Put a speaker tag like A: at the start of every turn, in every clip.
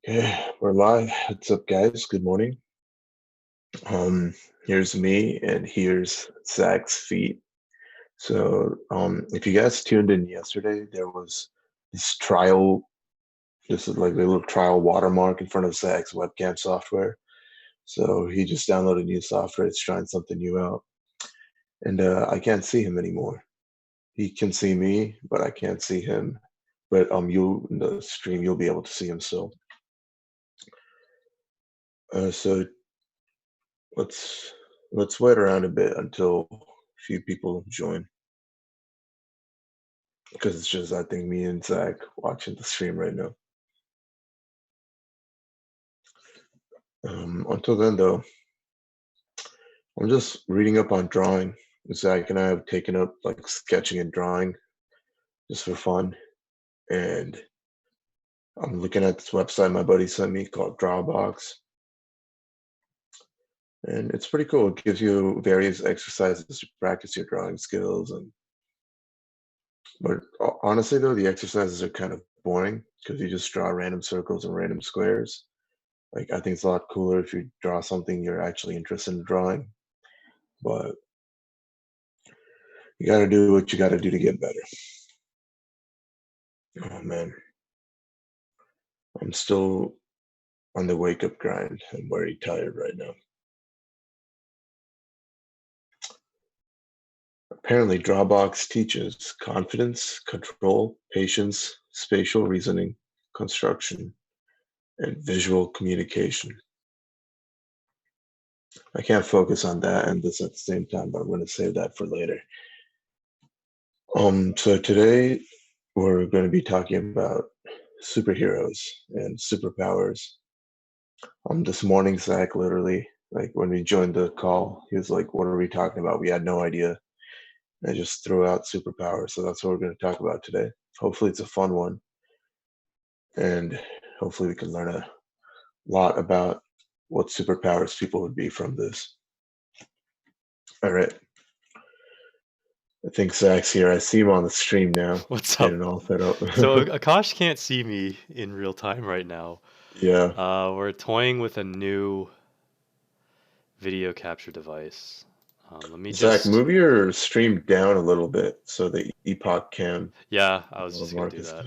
A: Okay, we're live. What's up, guys? Good morning. Um, Here's me, and here's Zach's feet. If you guys tuned in yesterday, there was this trial. This is like a little trial watermark in front of Zach's webcam software. So he just downloaded new software. It's trying something new out, and I can't see him anymore. He can see me, but I can't see him. But you in the stream, you'll be able to see him still. So let's let's wait around a bit until a few people join, because it's just I think me and Zach watching the stream right now. Until then, though, I'm just reading up on drawing. Zach and I have taken up like sketching and drawing just for fun, and I'm looking at this website my buddy sent me called Drawbox, and it's pretty cool. It gives you various exercises to practice your drawing skills, but honestly, though, the exercises are kind of boring because you just draw random circles and random squares. Like, I think it's a lot cooler if you draw something you're actually interested in drawing, but you got to do what you got to do to get better. Oh man, I'm still on the wake up grind. I'm very tired right now. Apparently, Drawbox teaches confidence, control, patience, spatial reasoning, construction, and visual communication. I can't focus on that and this at the same time, but I'm going to save that for later. So today we're going to be talking about superheroes and superpowers. This morning, Zach literally, like when we joined the call, he was like, "What are we talking about?" We had no idea. I just threw out superpowers, so that's what we're going to talk about today. Hopefully, it's a fun one, and hopefully, we can learn a lot about what superpowers people would be from this. All right. I think Zach's here. I see him on the stream now.
B: What's up?
A: Getting all fed up.
B: So Akash can't see me in real time right now.
A: Yeah.
B: We're toying with a new video capture device. Let me
A: Zach,
B: just.
A: move your stream down a little bit so the Epoch cam.
B: Yeah, I was just gonna do
A: Marcus.
B: that.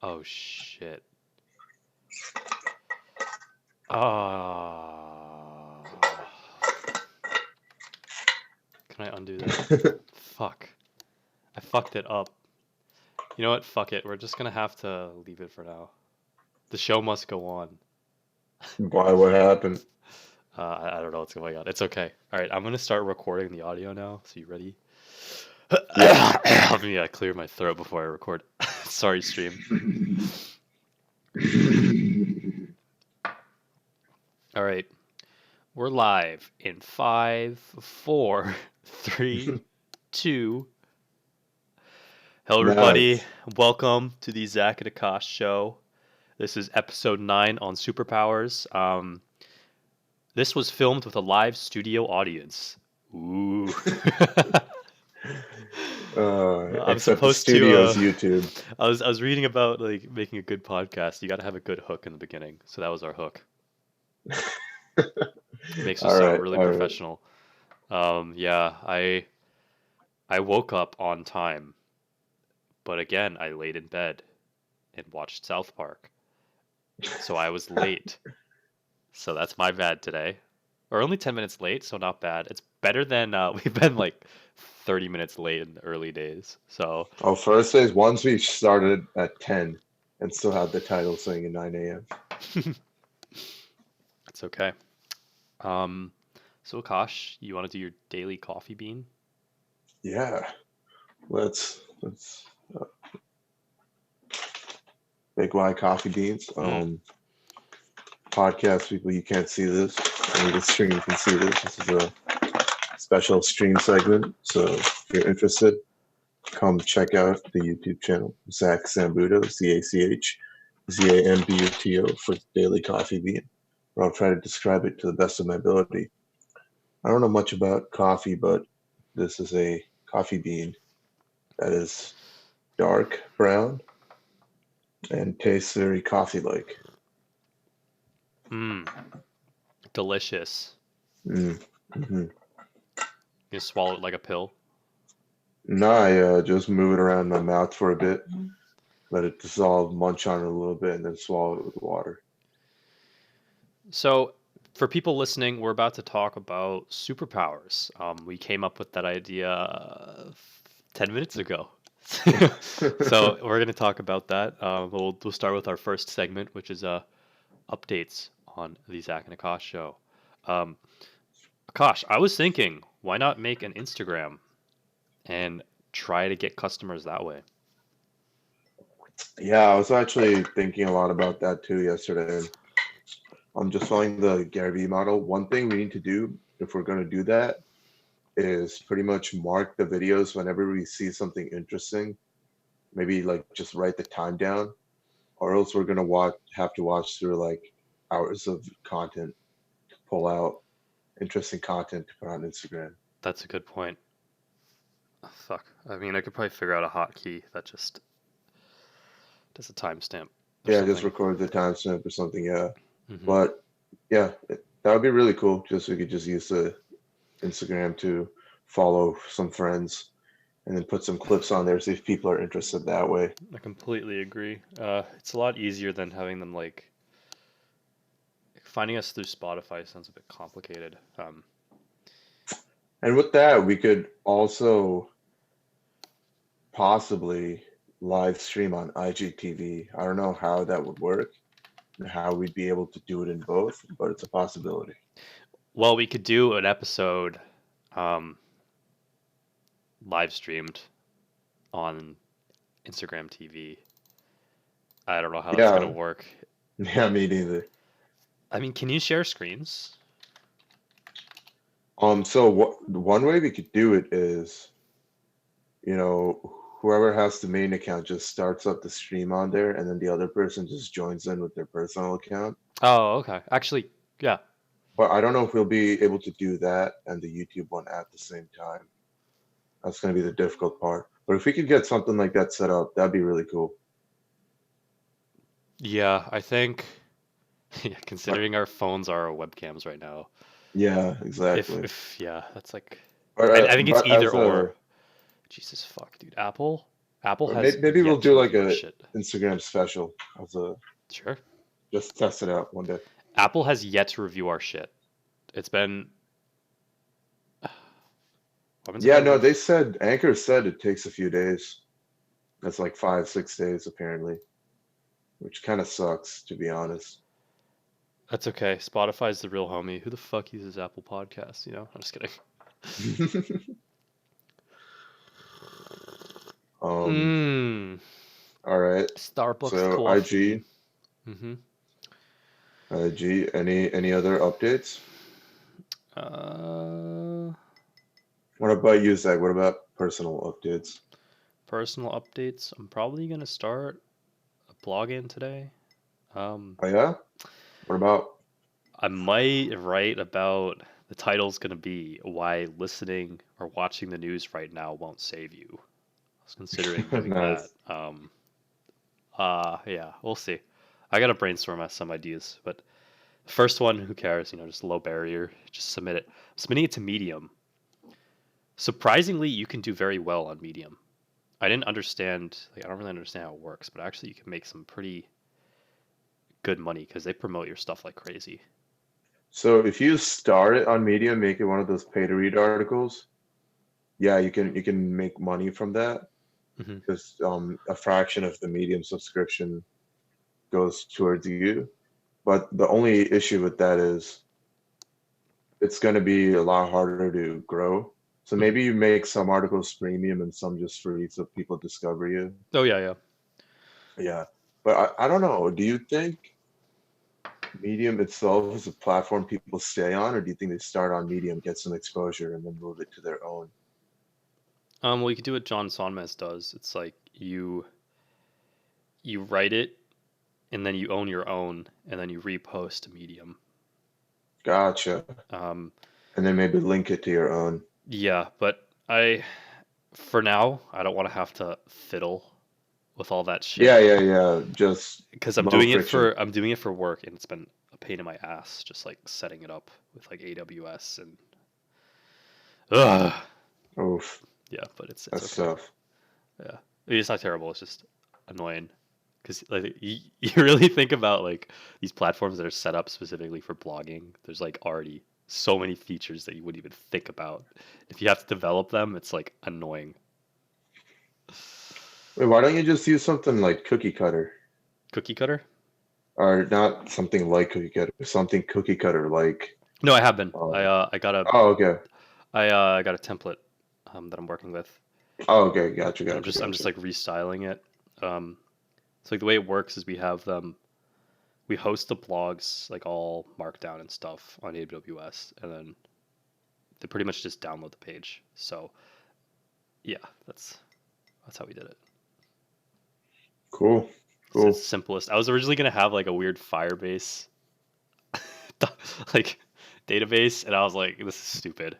B: Oh shit. Can I undo that? Fuck. I fucked it up. You know what? Fuck it. We're just gonna have to leave it for now. The show must go on.
A: Why? What happened?
B: I don't know what's going on. It's okay. All right, I'm gonna start recording the audio now. So you ready?
A: Yeah.
B: Let me clear my throat before I record. Sorry, stream. All right, we're live in 5, 4, 3, 2. Hello, everybody.
A: Nice.
B: Welcome to the Zach and Aakash show. This is episode 9 on superpowers. This was filmed with a live studio audience. Ooh. I'm
A: Except the
B: supposed
A: studio's
B: to.
A: YouTube.
B: I was reading about like making a good podcast. You got to have a good hook in the beginning, so that was our hook. Makes us sound really professional. Yeah, I woke up on time, but again, I laid in bed and watched South Park, so I was late. So that's my bad today. We're only 10 minutes late, so not bad. It's better than we've been like 30 minutes late in the early days. So
A: First days, once we started at 10 and still had the title saying at 9 a.m.
B: It's okay. So Akash, you want to do your daily coffee bean?
A: Yeah. Let's Big Y coffee beans. Podcast people, you can't see this. Only the stream you can see this. This is a special stream segment. So if you're interested, come check out the YouTube channel, Zach Zambuto, ZACH-ZAMBUTO for Daily Coffee Bean, where I'll try to describe it to the best of my ability. I don't know much about coffee, but this is a coffee bean that is dark brown and tastes very coffee-like.
B: Mmm, delicious.
A: Mm-hmm.
B: You swallow it like a pill.
A: No, I just move it around my mouth for a bit, let it dissolve, munch on it a little bit, and then swallow it with water.
B: So, for people listening, we're about to talk about superpowers. We came up with that idea 10 minutes ago. So, we're going to talk about that. We'll start with our first segment, which is updates on the Zach and Akash show. Um, Akash, I was thinking, why not make an Instagram and try to get customers that way?
A: Yeah, I was actually thinking a lot about that too yesterday. I'm just following the Gary Vee model. One thing we need to do if we're going to do that is pretty much mark the videos whenever we see something interesting. Maybe like just write the time down, or else we're gonna have to watch through like hours of content to pull out interesting content to put on Instagram.
B: That's a good point. Fuck. I mean, I could probably figure out a hotkey that just does a timestamp or
A: Yeah, just
B: something.
A: record the timestamp or something. Yeah,
B: Hmm.
A: but yeah, that would be really cool. Just so we could just use the Instagram to follow some friends and then put some clips on there, see if people are interested that way.
B: I completely agree. It's a lot easier than having them like finding us through Spotify sounds a bit complicated.
A: And with that, we could also possibly live stream on IGTV. I don't know how that would work and how we'd be able to do it in both, but it's a possibility.
B: Well, we could do an episode um, live streamed on Instagram TV. I don't know how that's gonna
A: Yeah,
B: work.
A: yeah, me neither.
B: I mean, can you share screens?
A: So one way we could do it is, you know, whoever has the main account just starts up the stream on there, and then the other person just joins in with their personal account.
B: Oh, okay. Actually, yeah.
A: But I don't know if we'll be able to do that and the YouTube one at the same time. That's going to be the difficult part. But if we could get something like that set up, that'd be really cool.
B: Yeah, I think yeah,
A: But
B: considering our phones are our webcams right now.
A: yeah,
B: If
A: exactly.
B: if yeah, that's like I think it's
A: But
B: either
A: as
B: or.
A: a
B: Jesus fuck, dude. Apple
A: or
B: has
A: maybe we'll
B: yet
A: do
B: to
A: like
B: review our
A: a
B: shit.
A: Instagram special as a
B: Sure.
A: just test it out one day.
B: Apple has yet to review our shit. It's been when's it
A: Yeah,
B: been
A: no,
B: like
A: they said Anchor said it takes a few days. That's like 5, 6 days apparently, which kind of sucks to be honest.
B: that's okay. Spotify's the real homie. Who the fuck uses Apple Podcasts, you know? I'm just kidding.
A: um,
B: Mmm.
A: all right.
B: Starbucks
A: So
B: coffee. Mm-hmm.
A: IG, any other updates?
B: Uh
A: What about you, Zach? What about personal updates?
B: Personal updates. I'm probably gonna start a blog in today. Um
A: Oh yeah? What about
B: I might write about the title's going to be why listening or watching the news right now won't save you. I was considering doing that.
A: nice?
B: Yeah, we'll see. I got to brainstorm some ideas, but the first one, who cares? You know, just low barrier. Just submit it. I'm submitting it to Medium. Surprisingly, you can do very well on Medium. I didn't understand, like, I don't really understand how it works, but actually, you can make some pretty good money because they promote your stuff like crazy.
A: So if you start it on Medium, make it one of those pay to read articles, yeah, you can make money from that
B: Hmm.
A: because a fraction of the Medium subscription goes towards you. But the only issue with that is it's going to be a lot harder to grow. So
B: Hmm.
A: maybe you make some articles premium and some just free so people discover you.
B: Oh, yeah, yeah.
A: Yeah. But I don't know. Do you think Medium itself is a platform people stay on, or do you think they start on Medium, get some exposure, and then move it to their own?
B: Well, you could do what John Sonmez does. It's like you write it, and then you own your own, and then you repost to Medium.
A: Gotcha.
B: Um,
A: And then maybe link it to your own.
B: yeah, but for now, I don't want to have to fiddle with all that shit.
A: Yeah. Just
B: Because
A: low friction.
B: I'm doing it for work, and it's been a pain in my ass just like setting it up with like AWS and ugh.
A: Oof,
B: Yeah, but it's
A: that's
B: okay.
A: tough.
B: Yeah, it's not terrible. It's just annoying because like you really think about like these platforms that are set up specifically for blogging. There's like already so many features that you wouldn't even think about. If you have to develop them, it's like annoying.
A: Wait, why don't you just use something like cookie cutter?
B: Cookie cutter?
A: Or not something like cookie cutter, something cookie cutter like.
B: No, I have been.
A: Uh,
B: I
A: okay.
B: got a template that I'm working with,
A: Okay, gotcha,
B: and
A: gotcha,
B: I'm just
A: gotcha.
B: like restyling it. So like the way it works is we host the blogs like all markdown and stuff on AWS, and then they pretty much just download the page. So yeah, that's how we did it.
A: Cool,
B: It's the
A: cool.
B: simplest. I was originally gonna have like a weird Firebase like database, and I was like, this is stupid.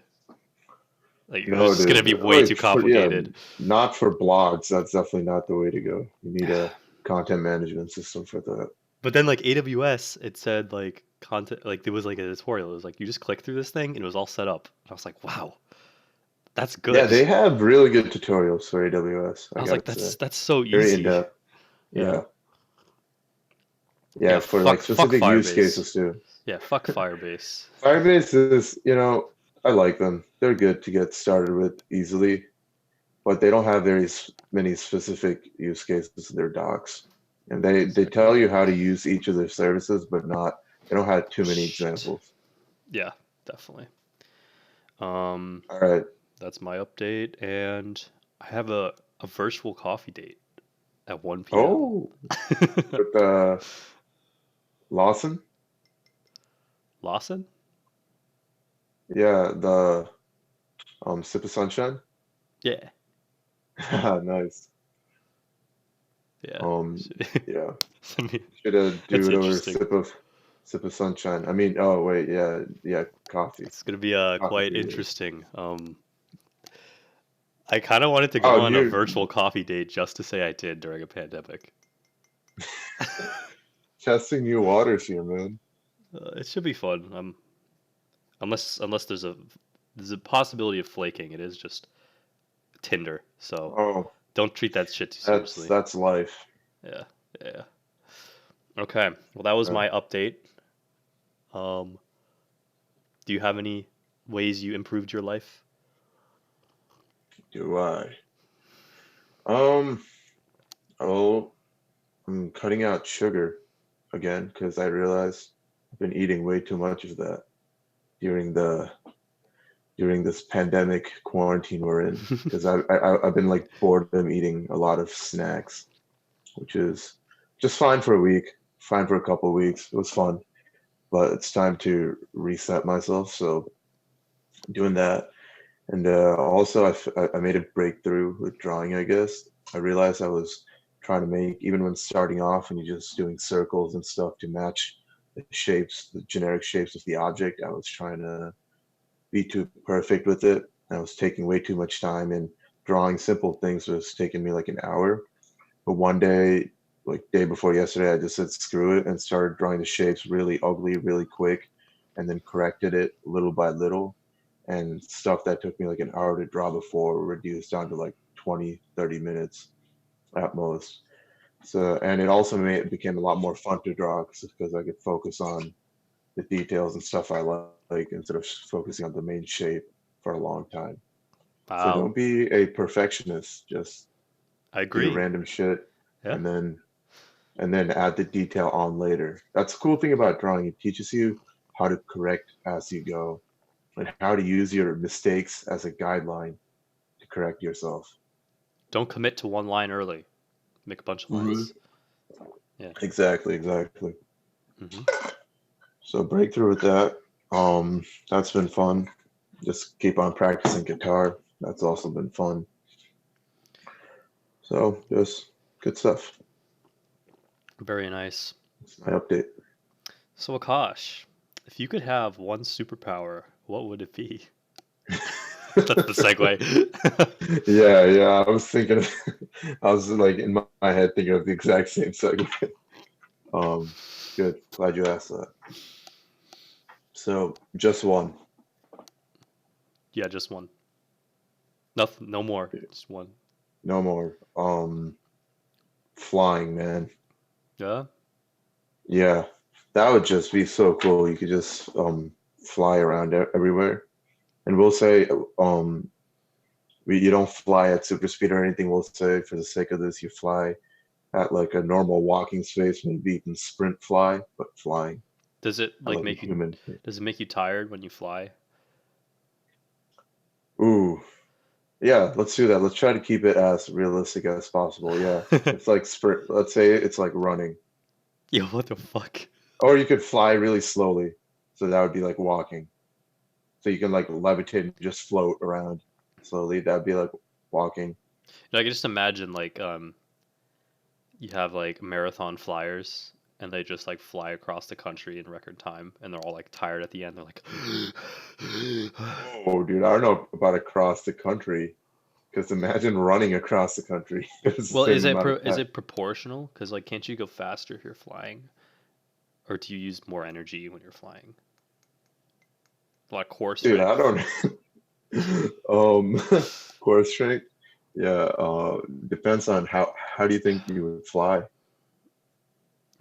B: Like it was
A: No,
B: just gonna be
A: dude.
B: way too
A: Like for yeah,
B: complicated.
A: not for blogs. That's definitely not the way to go. You need a content management system for that.
B: But then like AWS, it said like content, like there was like a tutorial. It was like you just click through this thing and it was all set up. And I was like, wow, that's
A: Yeah,
B: good.
A: they have really good tutorials for AWS,
B: I
A: I
B: was like,
A: gotta say.
B: that's so
A: Very in
B: easy.
A: depth.
B: Yeah,
A: Yeah. Yeah,
B: yeah.
A: for like
B: Fuck
A: specific use
B: Firebase.
A: cases too.
B: Yeah, fuck Firebase.
A: Firebase is, I like them. They're good to get started with easily, but they don't have many specific use cases in their docs. And they
B: Exactly.
A: tell you how to use each of their services, but they don't have too many
B: Shit.
A: examples.
B: Yeah, definitely. Um,
A: All right.
B: that's my update, and I have a virtual coffee date at 1 p.m.
A: Oh, with Lawson?
B: Lawson?
A: Yeah, the Sip of Sunshine.
B: Yeah,
A: Nice.
B: yeah.
A: Um, yeah.
B: Send me-
A: Should do
B: That's
A: it over
B: interesting.
A: sip of sunshine. I mean, oh wait, yeah, coffee.
B: It's gonna be
A: Coffee
B: quite
A: for you.
B: interesting. I kind of wanted to go
A: Oh,
B: on a
A: you're
B: virtual coffee date just to say I did during a pandemic.
A: testing new waters here, man.
B: It should be fun. Unless there's a possibility of flaking. It is just Tinder, so
A: Oh,
B: don't treat that shit too
A: that's
B: seriously.
A: that's life.
B: Yeah, yeah. Okay, well that was
A: Uh,
B: my update. Um, do you have any ways you improved your life?
A: do I? Um, oh, I'm cutting out sugar again because I realized I've been eating way too much of that during the during this pandemic quarantine we're in. Because I've been like boredom eating a lot of snacks, which is just fine for a week, fine for a couple of weeks. It was fun, but it's time to reset myself. So doing that, and also I made a breakthrough with drawing. I guess I realized I was trying to make even when starting off and you're just doing circles and stuff to match the shapes, the generic shapes of the object. I was trying to be too perfect with it. I was taking way too much time and drawing simple things was taking me like an hour. But one day, like day before yesterday, I just said screw it and started drawing the shapes really ugly, really quick, and then corrected it little by little. And stuff that took me like an hour to draw before reduced down to like 20, 30 minutes at most. So, and it also made it became a lot more fun to draw because I could focus on the details and stuff I like instead of focusing on the main shape for a long time. So
B: Wow,
A: don't be a perfectionist. Just
B: I
A: do
B: agree.
A: random shit
B: Yeah.
A: and then add the detail on later. That's the cool thing about drawing. It teaches you how to correct as you go and how to use your mistakes as a guideline to correct yourself.
B: Don't commit to one line early. Make a bunch of
A: Hmm.
B: lines. Yeah.
A: Exactly, exactly.
B: Hmm.
A: So breakthrough with that. That's been fun. Just keep on practicing guitar. That's also been fun. So just good stuff.
B: Very nice.
A: That's my update.
B: So Akash, if you could have one superpower, what would it be? That's the segue.
A: Yeah, yeah. I was thinking, I was like in my head thinking of the exact same segment. Um, Good. Glad you asked that. So just one.
B: Yeah, just one. Nothing, no more. Just one.
A: No more. Flying, man.
B: Yeah.
A: Yeah, that would just be so cool. You could just fly around everywhere. And we'll say you don't fly at super speed or anything. We'll say for the sake of this, you fly at like a normal walking space. Maybe you can sprint fly, but flying
B: Does it
A: at
B: like
A: like a
B: make you?
A: human.
B: Does it make you tired when you fly?
A: Ooh, yeah, let's do that. Let's try to keep it as realistic as possible. Yeah, it's like sprint. Let's say it's like running,
B: Yo, what the fuck?
A: or you could fly really slowly. So that would be like walking. So you can like levitate and just float around slowly. That'd be like walking.
B: I can just imagine like you have like marathon flyers and they just like fly across the country in record time and they're all like tired at the end. They're like
A: Oh, dude, I don't know about across the country. Because imagine running across the country. It's the
B: Well,
A: same amount of
B: is
A: time.
B: it proportional? Because like, can't you go faster if you're flying, or do you use more energy when you're flying? A lot of core
A: Dude, I
B: strength.
A: don't core strength. Yeah, depends on how do you think you would fly?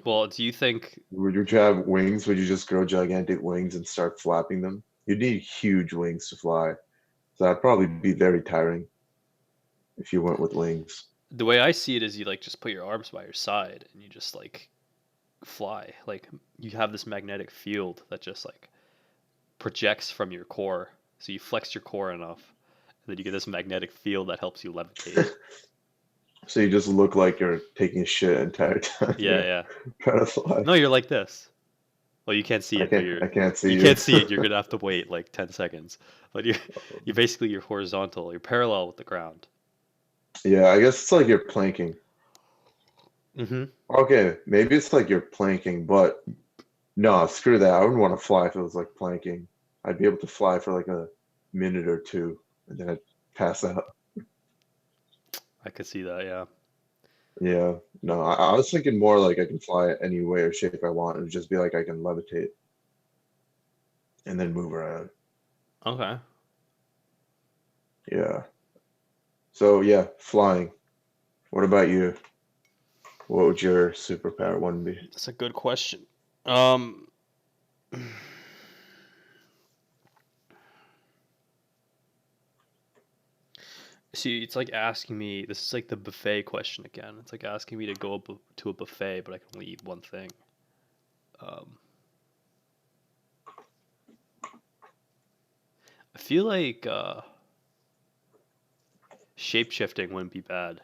B: Well, do you think?
A: Would you have wings? Would you just grow gigantic wings and start flapping them? You'd need huge wings to fly. So that'd probably be very tiring if you went with wings.
B: The way I see it is, you like just put your arms by your side and you just like fly. Like you have this magnetic field that just like projects from your core. So you flex your core enough, and then you get this magnetic field that helps you levitate.
A: So you just look like you're taking shit the entire time
B: Yeah,
A: you're
B: yeah.
A: trying to fly.
B: No, you're like this. Well, you can't see it, but
A: I can't see
B: you
A: you.
B: can't see it. You're gonna have to wait like 10 seconds. But you basically you're horizontal. You're parallel with the ground.
A: Yeah, I guess it's like you're planking.
B: Mm-hmm.
A: Okay, maybe it's like you're planking, but no, screw that. I wouldn't want to fly if it was like planking. I'd be able to fly for like a minute or two and then I'd pass out.
B: I could see that. Yeah.
A: Yeah, no, I was thinking more like I can fly any way or shape I want. It would just be like I can levitate and then move around.
B: Okay.
A: Yeah. So yeah, flying. What about you? What would your superpower one be?
B: That's a good question. Um. See, it's like asking me. This is like the buffet question again. It's like asking me to go to a buffet, but I can only eat one thing. Um. I feel like shape shifting wouldn't be bad.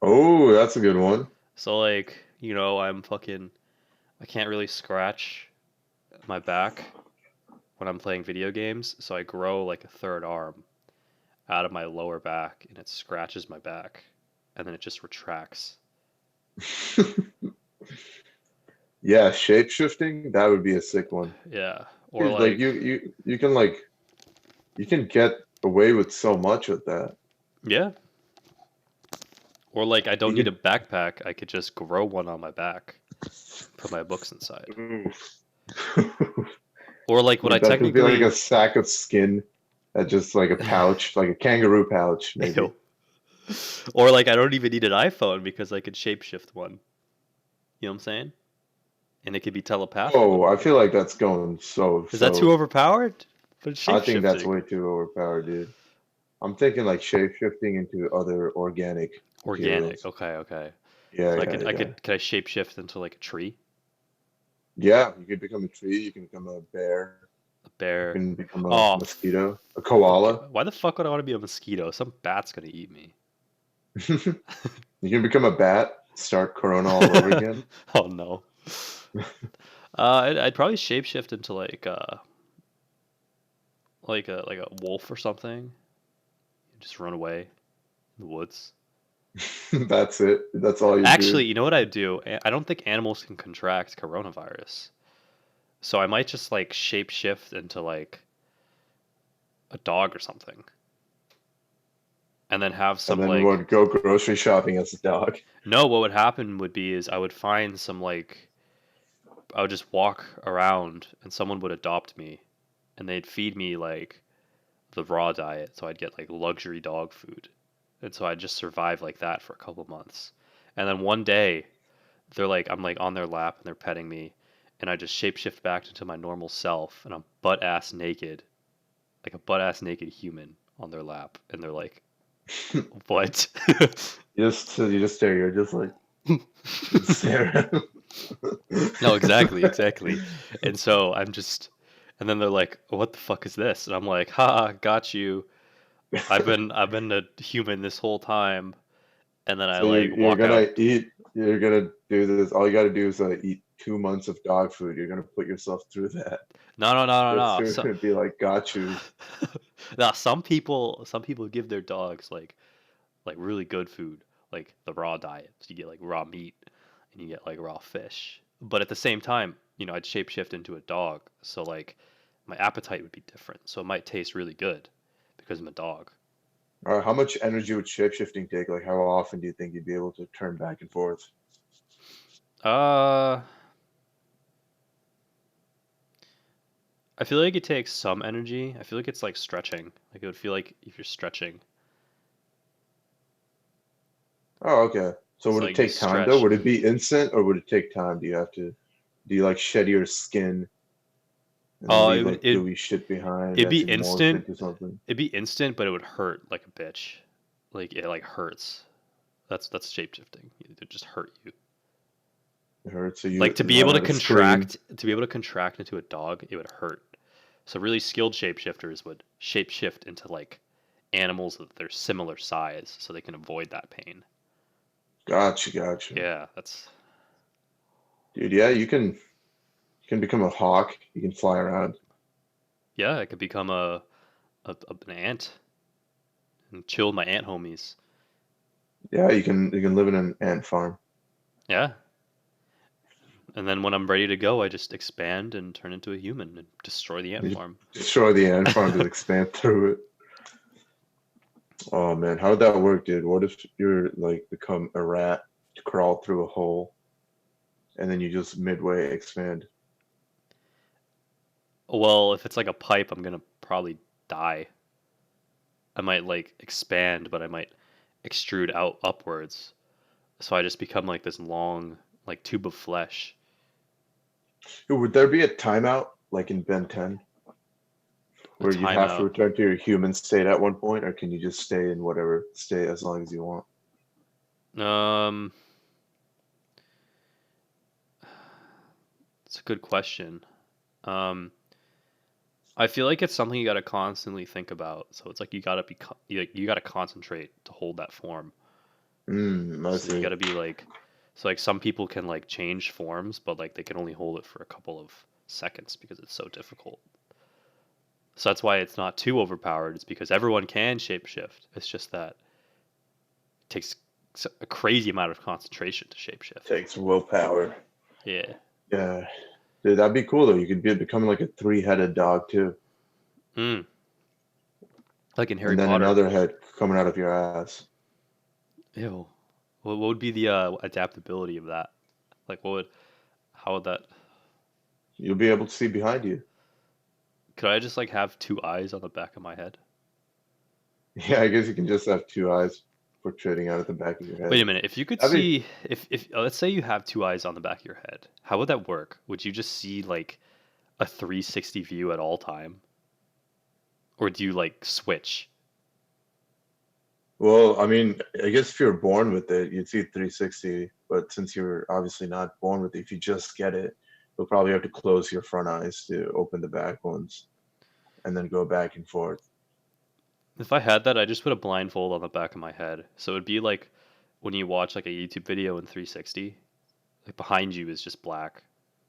A: Oh, that's a good one.
B: So like, I'm fucking. I can't really scratch my back when I'm playing video games, so I grow like a third arm out of my lower back and it scratches my back and then it just retracts.
A: Yeah, shape shifting, that would be a sick one.
B: Yeah. Or
A: Dude, like
B: like
A: you can like you can get away with so much with that.
B: yeah. Or like I don't
A: You
B: need a
A: could
B: backpack. I could just grow one on my back. Put my books inside.
A: oof.
B: Or like would I
A: Dude, that could be like a
B: technically
A: sack of skin that just like a pouch, like a kangaroo pouch, maybe.
B: ew. Or like I don't even need an iPhone because I could shapeshift one. You know what I'm saying? And it could be telepathic.
A: Oh, I feel like that's going
B: Is that too
A: so.
B: overpowered? But it's
A: I think that's
B: shapeshifting.
A: way too overpowered, dude. I'm thinking like shape shifting into other organic
B: Organic.
A: materials.
B: Okay, okay.
A: Yeah,
B: So
A: yeah, yeah.
B: could I shapeshift into like a tree?
A: Yeah, you could become a tree, you can become a bear,
B: A
A: you
B: bear.
A: can become a
B: Oh,
A: mosquito, a
B: fuck it.
A: koala.
B: Why the fuck would I want to be a mosquito? Some bat's gonna eat me.
A: You can become a bat, start Corona all over again.
B: Oh no. I'd probably shapeshift into like a wolf or something. Just run away in the woods.
A: That's it. That's all you do.
B: Actually, you know what I'd do? I don't think animals can contract coronavirus. So I might just like shapeshift into like a dog or something, and then have
A: And
B: some
A: then
B: like
A: would go grocery shopping as a dog.
B: no. What would happen would be is I would find some like I would just walk around and someone would adopt me, and they'd feed me like the raw diet, so I'd get like luxury dog food, and so I'd just survive like that for a couple months, and then one day they're like I'm like on their lap and they're petting me, and I just shapeshift back into my normal self, and I'm butt ass naked, like a butt ass naked human on their lap, and they're like, "What?"
A: You just stare. You're just like you stare at him.
B: No, exactly. And so I'm just, and then they're like, "What the fuck is this?" And I'm like, "Ha, got you. I've been a human this whole time." And then I
A: So
B: like
A: you're
B: walk out.
A: gonna eat. You're gonna do this. All you got to do is eat 2 months of dog food. You're gonna put yourself through that. That's
B: No.
A: you're
B: So,
A: gonna be like, got you.
B: now some people give their dogs like really good food, like the raw diet. So you get like raw meat and you get like raw fish. But at the same time, I'd shapeshift into a dog, so like my appetite would be different. So it might taste really good because I'm a dog.
A: How much energy would shapeshifting take? Like, how often do you think you'd be able to turn back and forth?
B: Uh, I feel like it takes some energy. I feel like it's like stretching. Like it would feel like if you're stretching.
A: Oh, okay. So
B: It's
A: would it
B: like you
A: take time though?
B: stretch.
A: Would it be instant or would it take time? Do you like shed your skin and then
B: Oh,
A: leave like gooey shit behind
B: it'd be
A: as you morph
B: instant.
A: into something?
B: It'd be instant, but it would hurt like a bitch. Like it like hurts. That's shapeshifting. It would just hurt you.
A: It hurts, so
B: Like
A: you learn how to scream.
B: to be able to contract into a dog, it would hurt. So really skilled shapeshifters would shapeshift into like animals that they're similar size, so they can avoid that pain.
A: Gotcha.
B: Yeah, that's
A: Dude, yeah, you can become a hawk. You can fly around.
B: yeah. I could become an ant and chill with my ant homies.
A: Yeah, you can live in an ant farm.
B: Yeah, and then when I'm ready to go, I just expand and turn into a human and destroy the ant
A: You
B: farm.
A: destroy the ant farm to expand through it. Oh man, how would that work, dude? What if you're like become a rat, crawl through a hole, and then you just midway expand?
B: Well, if it's like a pipe, I'm gonna probably die. I might like expand, but I might extrude out upwards. So I just become like this long, like tube of flesh.
A: Would there be a timeout like in Ben 10
B: A
A: where you'd have to
B: timeout.
A: return to your human state at one point, or can you just stay in whatever state as long as you want?
B: Um, it's a good question. Um, I feel like it's something you got to constantly think about. So it's like you gotta be, you gotta concentrate to hold that form.
A: I
B: So you
A: see.
B: gotta be like, so like some people can like change forms, but like they can only hold it for a couple of seconds because it's so difficult. So that's why it's not too overpowered. It's because everyone can shapeshift. It's just that it takes a crazy amount of concentration to shapeshift.
A: Takes willpower.
B: Yeah.
A: Yeah. Dude, that'd be cool though. You could be becoming like a three-headed dog too.
B: Mm. Like in Harry
A: And then
B: Potter.
A: another head coming out of your ass.
B: Ew. What would be the adaptability of that? Like, how would that?
A: You'll be able to see behind you.
B: Could I just like have two eyes on the back of my head?
A: Yeah, I guess you can just have two eyes protruding out of the back of your head.
B: Wait a minute. If you could
A: That'd be
B: see, if let's say you have two eyes on the back of your head, how would that work? Would you just see like a 360 view at all time, or do you like switch?
A: well, I mean, I guess if you're born with it, you'd see 360, but since you're obviously not born with it, if you just get it, you'll probably have to close your front eyes to open the back ones and then go back and forth.
B: If I had that, I just put a blindfold on the back of my head. So it'd be like when you watch like a YouTube video in 360, like behind you is just black,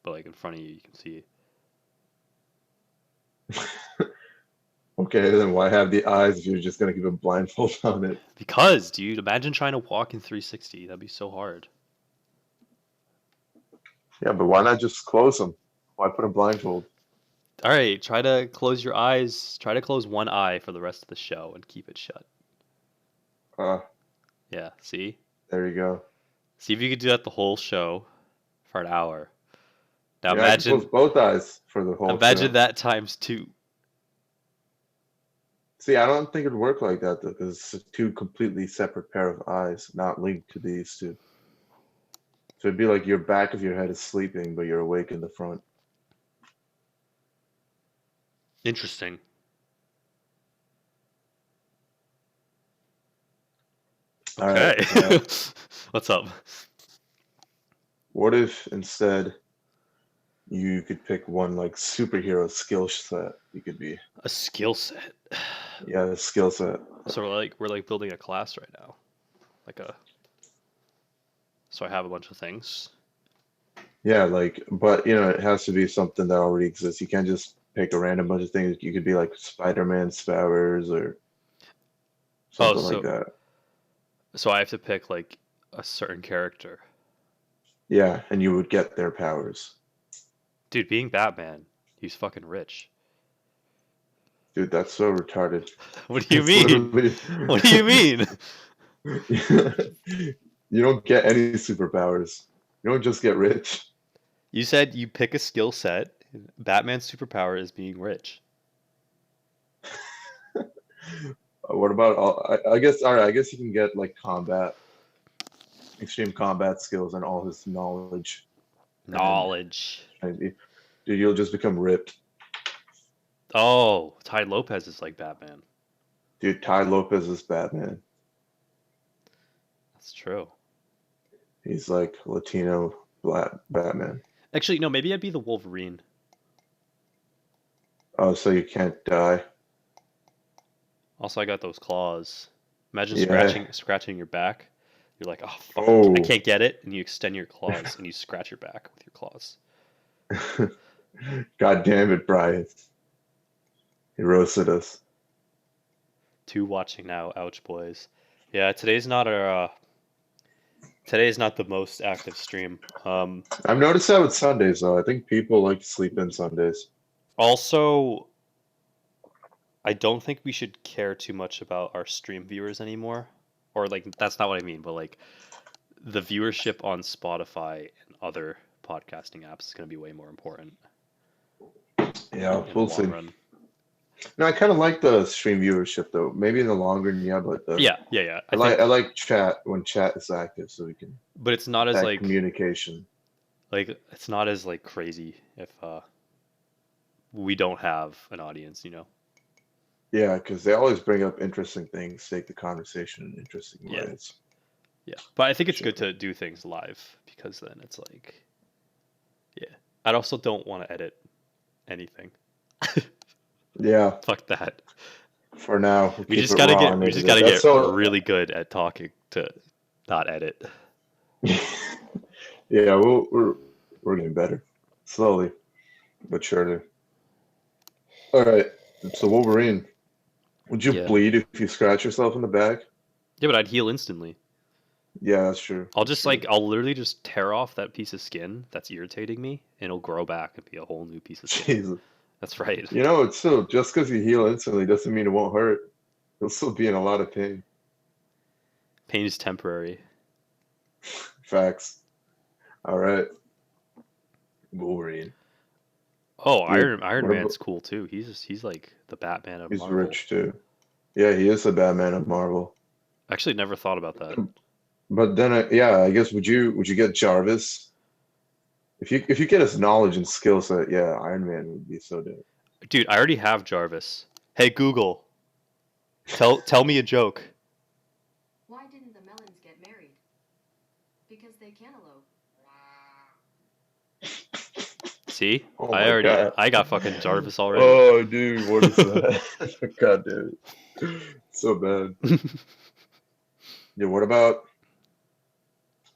B: but like in front of you, you can see.
A: Okay, then why have the eyes if you're just gonna keep a blindfold on it?
B: Because, dude, imagine trying to walk in 360. That'd be so hard.
A: Yeah, but why not just close them? Why put a blindfold?
B: All right, try to close your eyes. Try to close one eye for the rest of the show and keep it shut.
A: Uh,
B: Yeah, see?
A: there you go.
B: See if you could do that the whole show for an hour. Now
A: Yeah, I can close both eyes for the whole
B: imagine
A: show.
B: that times 2.
A: See, I don't think it'd work like that though, because it's two completely separate pair of eyes, not linked to these two. So it'd be like your back of your head is sleeping, but you're awake in the front.
B: Interesting.
A: All right.
B: Okay. What's up?
A: What if instead you could pick one like superhero skill set you could be?
B: A skill set.
A: Yeah, the skill set.
B: So we're like building a class right now. Like a So I have a bunch of things.
A: Yeah, like, but it has to be something that already exists. You can't just pick a random bunch of things. You could be like Spider-Man's powers or
B: Oh,
A: something like that.
B: so I have to pick like a certain character.
A: Yeah, and you would get their powers.
B: Dude, being Batman, he's fucking rich.
A: Dude, that's so retarded.
B: What do you
A: It's
B: mean?
A: literally
B: What do you mean?
A: you don't get any superpowers. You don't just get rich.
B: You said you pick a skill set. Batman's superpower is being rich.
A: What about all? I guess all right. I guess you can get like extreme combat skills, and all his knowledge.
B: Knowledge.
A: Dude, you'll just become ripped.
B: Oh, Ty Lopez is like Batman.
A: Dude, Ty Lopez is Batman.
B: That's true.
A: He's like Latino black Batman.
B: Actually, no, maybe I'd be the Wolverine.
A: Oh, so you can't die.
B: Also, I got those claws. Imagine
A: Yeah.
B: scratching your back. You're like, oh fuck,
A: Oh.
B: I can't get it, and you extend your claws and you scratch your back with your claws.
A: God damn it, Brian. He roasted us.
B: 2 watching now. Ouch, boys. Yeah, today's not the most active stream.
A: I've noticed that with Sundays though. I think people like to sleep in Sundays.
B: Also, I don't think we should care too much about our stream viewers anymore. Or like that's not what I mean, but like the viewership on Spotify and other podcasting apps is going to be way more important.
A: Yeah,
B: in
A: we'll
B: the
A: see.
B: long run.
A: No, I kind of like the stream viewership though. Maybe in the long run, yeah, but
B: Yeah.
A: I like chat when chat is active, so we can.
B: But it's not as like
A: communication.
B: Like it's not as like crazy if we don't have an audience,
A: Yeah, because they always bring up interesting things, take the conversation in interesting ways.
B: Yeah, but I think it's good to do things live because then it's like, yeah. I also don't want to edit anything.
A: Yeah.
B: Fuck that.
A: For now,
B: we just gotta get really good at talking to not edit.
A: Yeah, we're getting better, slowly but surely. All right, so Wolverine, would you bleed if you scratch yourself in the back?
B: Yeah, but I'd heal instantly.
A: Yeah, that's true.
B: I'll literally just tear off that piece of skin that's irritating me, and it'll grow back and be a whole new piece of skin.
A: Jesus.
B: That's right.
A: It's still just because you heal instantly doesn't mean it won't hurt. You'll still be in a lot of pain.
B: Pain is temporary.
A: Facts. All right. Wolverine.
B: Oh, Iron Man's cool too. He's like the Batman of Marvel.
A: He's rich too. Yeah, he is the Batman of Marvel.
B: Actually, never thought about that.
A: But then, I guess would you get Jarvis? If you get his knowledge and skill set, yeah, Iron Man would be so dope.
B: Dude, I already have Jarvis. Hey Google, tell me a joke.
C: Why didn't the melons get married? Because they cantaloupe.
B: See?
A: Oh
B: I got fucking Jarvis already.
A: Oh, dude, what is that? God damn it. So bad. Yeah, what about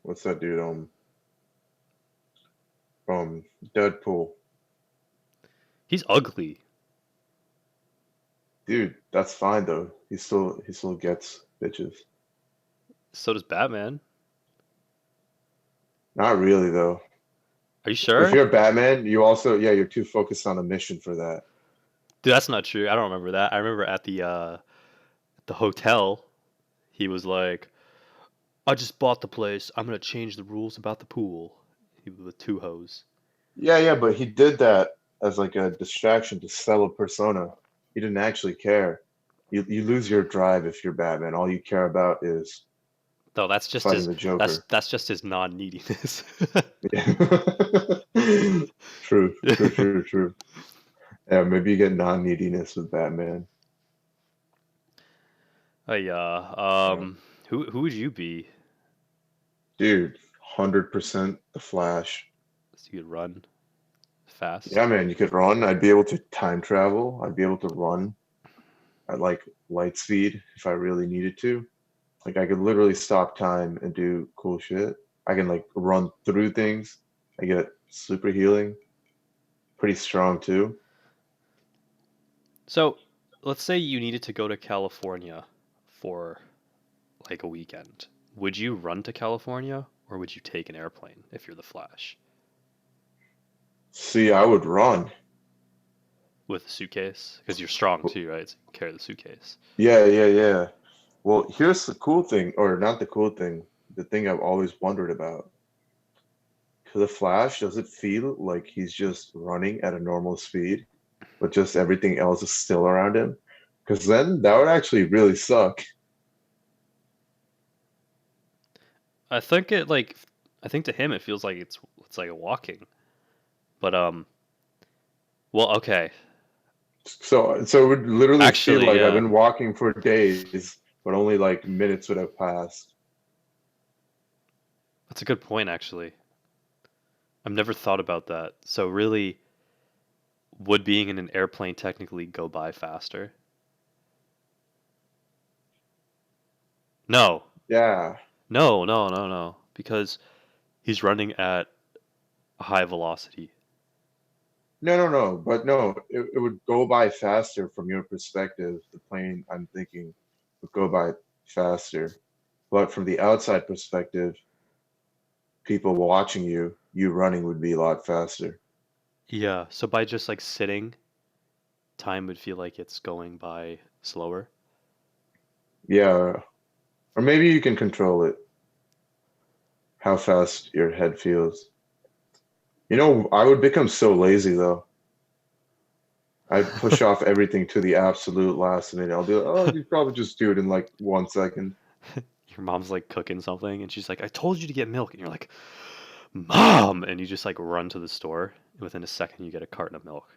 A: what's that dude? From Deadpool.
B: He's ugly.
A: Dude, that's fine though. He still gets bitches.
B: So does Batman.
A: Not really though.
B: Are you
A: If
B: sure?
A: you're Batman, you also, yeah, you're too focused on a mission for that.
B: Dude, that's not true. I don't remember that. I remember at the hotel, he was like, "I just bought the place. I'm gonna change the rules about the pool." He with two hoes.
A: Yeah, yeah, but he did that as like a distraction to sell a persona. He didn't actually care. You lose your drive if you're Batman. All you care about is
B: No, that's just
A: fighting
B: his.
A: the
B: That's
A: Joker.
B: that's just his non-neediness.
A: Yeah. True, true, true, true. Yeah, maybe you get non-neediness with Batman.
B: Yeah.
A: Yeah.
B: Who would you be?
A: Dude, 100% the Flash.
B: So you could run
A: Yeah,
B: fast.
A: man, you could run. I'd be able to time travel. I'd be able to run at like light speed if I really needed to. Like I could literally stop time and do cool shit. I can like run through things. I get super healing. Pretty strong too.
B: So, let's say you needed to go to California for like a weekend. Would you run to California or would you take an airplane if you're the Flash
A: See, I would run.
B: with a suitcase? Because you're strong too, right? So you can carry the suitcase.
A: Yeah, yeah, yeah. Well, here's the cool thing, or not the cool thing, the thing I've always wondered about. To the Flash, does it feel like he's just running at a normal speed, but just everything else is still around him? Because then that would actually really suck.
B: I think it like I think to him it feels like it's like a walking. But well, okay.
A: So it would literally feel
B: Actually,
A: like I've
B: yeah.
A: been walking for days, but only like minutes would have passed.
B: That's a good point actually. I've never thought about that. So really would being in an airplane technically go by faster? No.
A: Yeah.
B: No. Because he's running at a high velocity.
A: No. But no, it would go by faster from your perspective. The plane, I'm thinking, would go by faster. But from the outside perspective, people watching you, you running would be a lot faster.
B: Yeah, so by just like sitting, time would feel like it's going by slower.
A: Yeah. Or maybe you can control it, how fast your head feels. You know, I would become so lazy though. I'd push off everything to the absolute last minute. I'll be like, oh, you probably just do it in like 1 second.
B: Your mom's like cooking something and she's like, "I told you to get milk." And you're like, "Mom!" And you just like run to the store and within a second you get a carton of milk.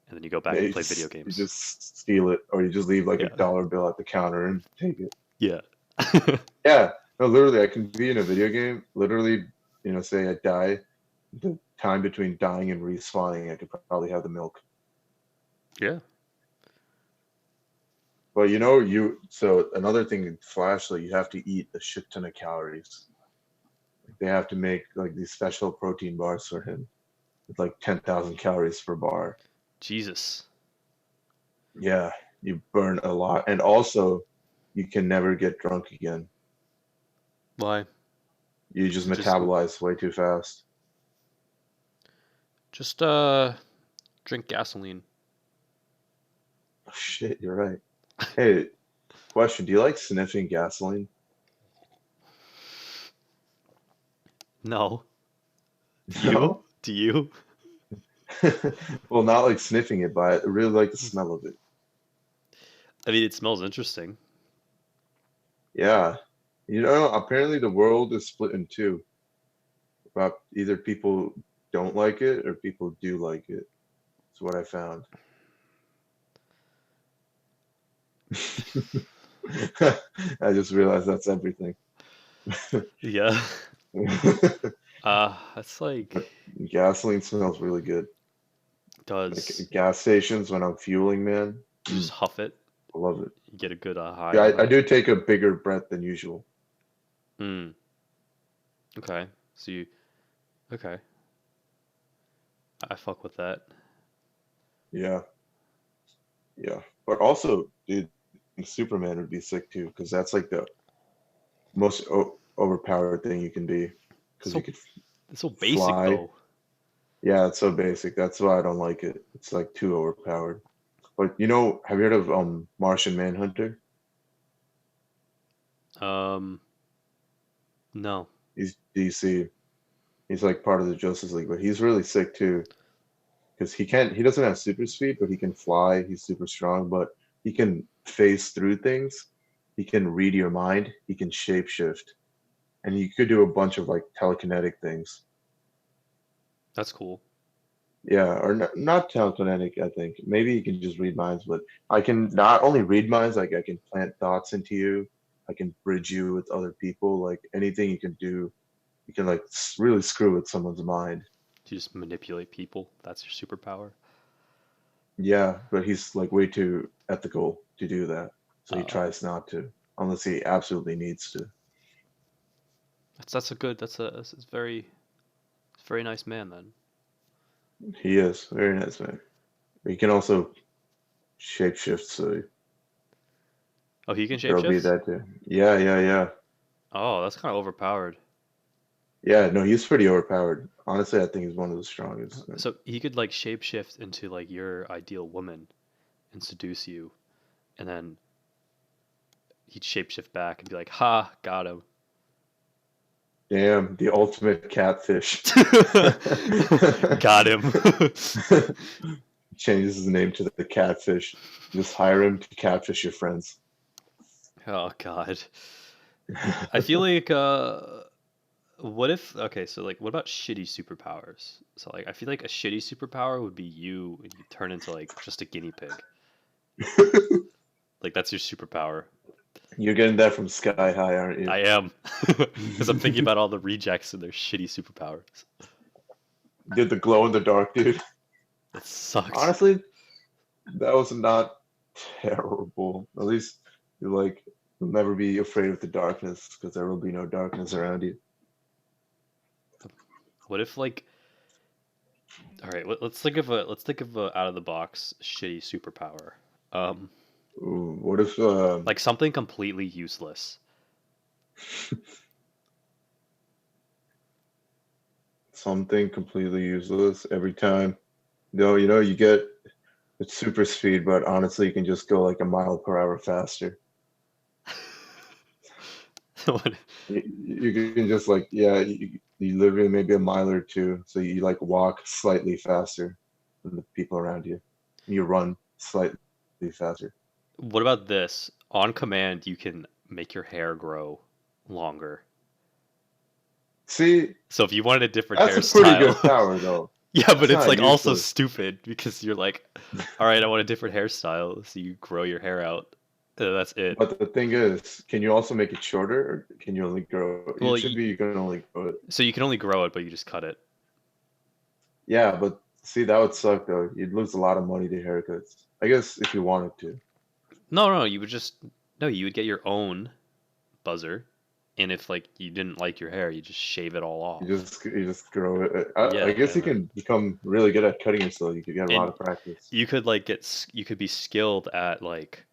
B: And then you go
A: Yeah,
B: back and play video
A: you
B: games.
A: just steal it, or you just leave like a
B: Yeah.
A: dollar bill at the counter and take it.
B: Yeah.
A: Yeah, no, literally, I can be in a video game. Literally, say I die, the time between dying and respawning, I could probably have the milk.
B: Yeah.
A: But so another thing in Flash, like you have to eat a shit ton of calories. Like, they have to make like these special protein bars for him with like 10,000 calories per bar.
B: Jesus.
A: Yeah, you burn a lot, and also you can never get drunk again.
B: Why?
A: You just
B: Is it just
A: metabolize way too fast.
B: just drink gasoline?
A: Oh, shit, you're right. Hey, question, do you like sniffing gasoline?
B: No. Do you?
A: No?
B: Do you?
A: Well, not like sniffing it, but I really like the smell of it.
B: I mean, it smells interesting.
A: Yeah. Apparently the world is split in two. About either people don't like it or people do like it. That's what I found. I just realized that's everything.
B: Yeah. That's like
A: But gasoline smells really good. Like
B: does
A: at gas stations when I'm fueling, man.
B: you just huff it?
A: I love it.
B: You get a good high
A: Yeah,
B: on
A: I
B: that.
A: do take a bigger breath than usual.
B: Hmm. Okay. So you okay? I fuck with that.
A: Yeah, yeah. But also, dude, Superman would be sick too, because that's like the most overpowered thing you can be, because you
B: So
A: could
B: it's so basic
A: fly.
B: though.
A: Yeah, it's so basic. That's why I don't like it. It's like too overpowered. But you know, have you heard of Martian Manhunter?
B: Um, no.
A: He's DC. He's like part of the Justice League, but he's really sick too because he doesn't have super speed, but he can fly. He's super strong, but he can phase through things. He can read your mind. He can shapeshift, and he could do a bunch of like telekinetic things.
B: That's cool.
A: Yeah, or not telekinetic, I think. Maybe you can just read minds, but I can not only read minds, like I can plant thoughts into you. I can bridge you with other people. Like anything you can do, you can like really screw with someone's mind.
B: You just manipulate people. That's your superpower.
A: Yeah, but he's like way too ethical to do that. So he
B: Uh,
A: tries not to, unless he absolutely needs to.
B: that's a good. That's very nice man then.
A: He is very nice man. But he can also shapeshift, so
B: Oh, he can
A: there'll be
B: shapeshift.
A: that too. Yeah, yeah, yeah.
B: Oh, that's kind of overpowered.
A: Yeah, no, he's pretty overpowered. Honestly, I think he's one of the strongest.
B: So he could like shapeshift into like your ideal woman and seduce you, and then he'd shapeshift back and be like, "Ha, got him."
A: Damn, the ultimate catfish.
B: Got him.
A: Changes his name to the catfish. Just hire him to catfish your friends.
B: Oh God. I feel like what if okay, so like what about shitty superpowers? So like I feel like a shitty superpower would be you and you turn into like just a guinea pig. Like that's your superpower.
A: You're getting that from Sky High, aren't you?
B: I am. Because I'm thinking about all the rejects and their shitty superpowers.
A: Did the glow in the dark, dude?
B: That sucks.
A: Honestly, that was not terrible. At least you like you'll never be afraid of the darkness because there will be no darkness around you.
B: What if like all right, let's think of a out of the box shitty superpower. Um
A: Ooh, what if
B: like something completely useless.
A: something completely useless every time? No, you know, you get it's super speed, but honestly, you can just go like a mile per hour faster.
B: What-
A: You can just like, yeah, you literally maybe a mile or two, so you like walk slightly faster than the people around you. You run slightly faster.
B: What about this? On command, you can make your hair grow longer.
A: See,
B: So if you wanted a different
A: that's a pretty good
B: hairstyle,
A: power though.
B: yeah, but
A: That's
B: it's
A: not
B: like also
A: useless.
B: stupid because you're like, all right, I want a different hairstyle, so you grow your hair out. That's it.
A: But the thing is, can you also make it shorter, or can you only grow?
B: Well,
A: It should be you can only grow it.
B: so you can only grow it, but you just cut it.
A: Yeah, but see, that would suck though. You'd lose a lot of money to haircuts. I guess if you wanted to.
B: No, no, you would just no, you would get your own buzzer, and if like you didn't like your hair, you just shave it all off.
A: You just grow it. I
B: Yeah,
A: guess you
B: and then
A: can become really good at cutting yourself. You could get a lot
B: and
A: of practice.
B: you could like you could be skilled at like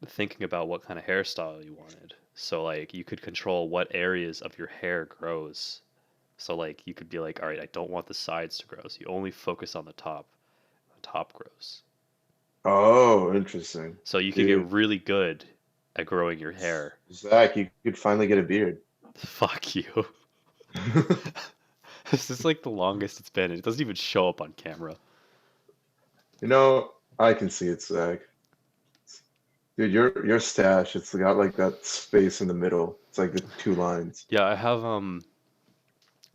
B: thinking about what kind of hairstyle you wanted. So like you could control what areas of your hair grows. So like you could be like, all right, I don't want the sides to grow. So you only focus on the top. The top grows.
A: Oh, interesting.
B: So you could get
A: Dude,
B: really good at growing your hair.
A: Zach, you could finally get a beard.
B: Fuck you. This is like the longest it's been. It doesn't even show up on camera.
A: You know, I can see it, Zach. Dude, your stash, it's got like that space in the middle. It's like the two lines.
B: Yeah, I have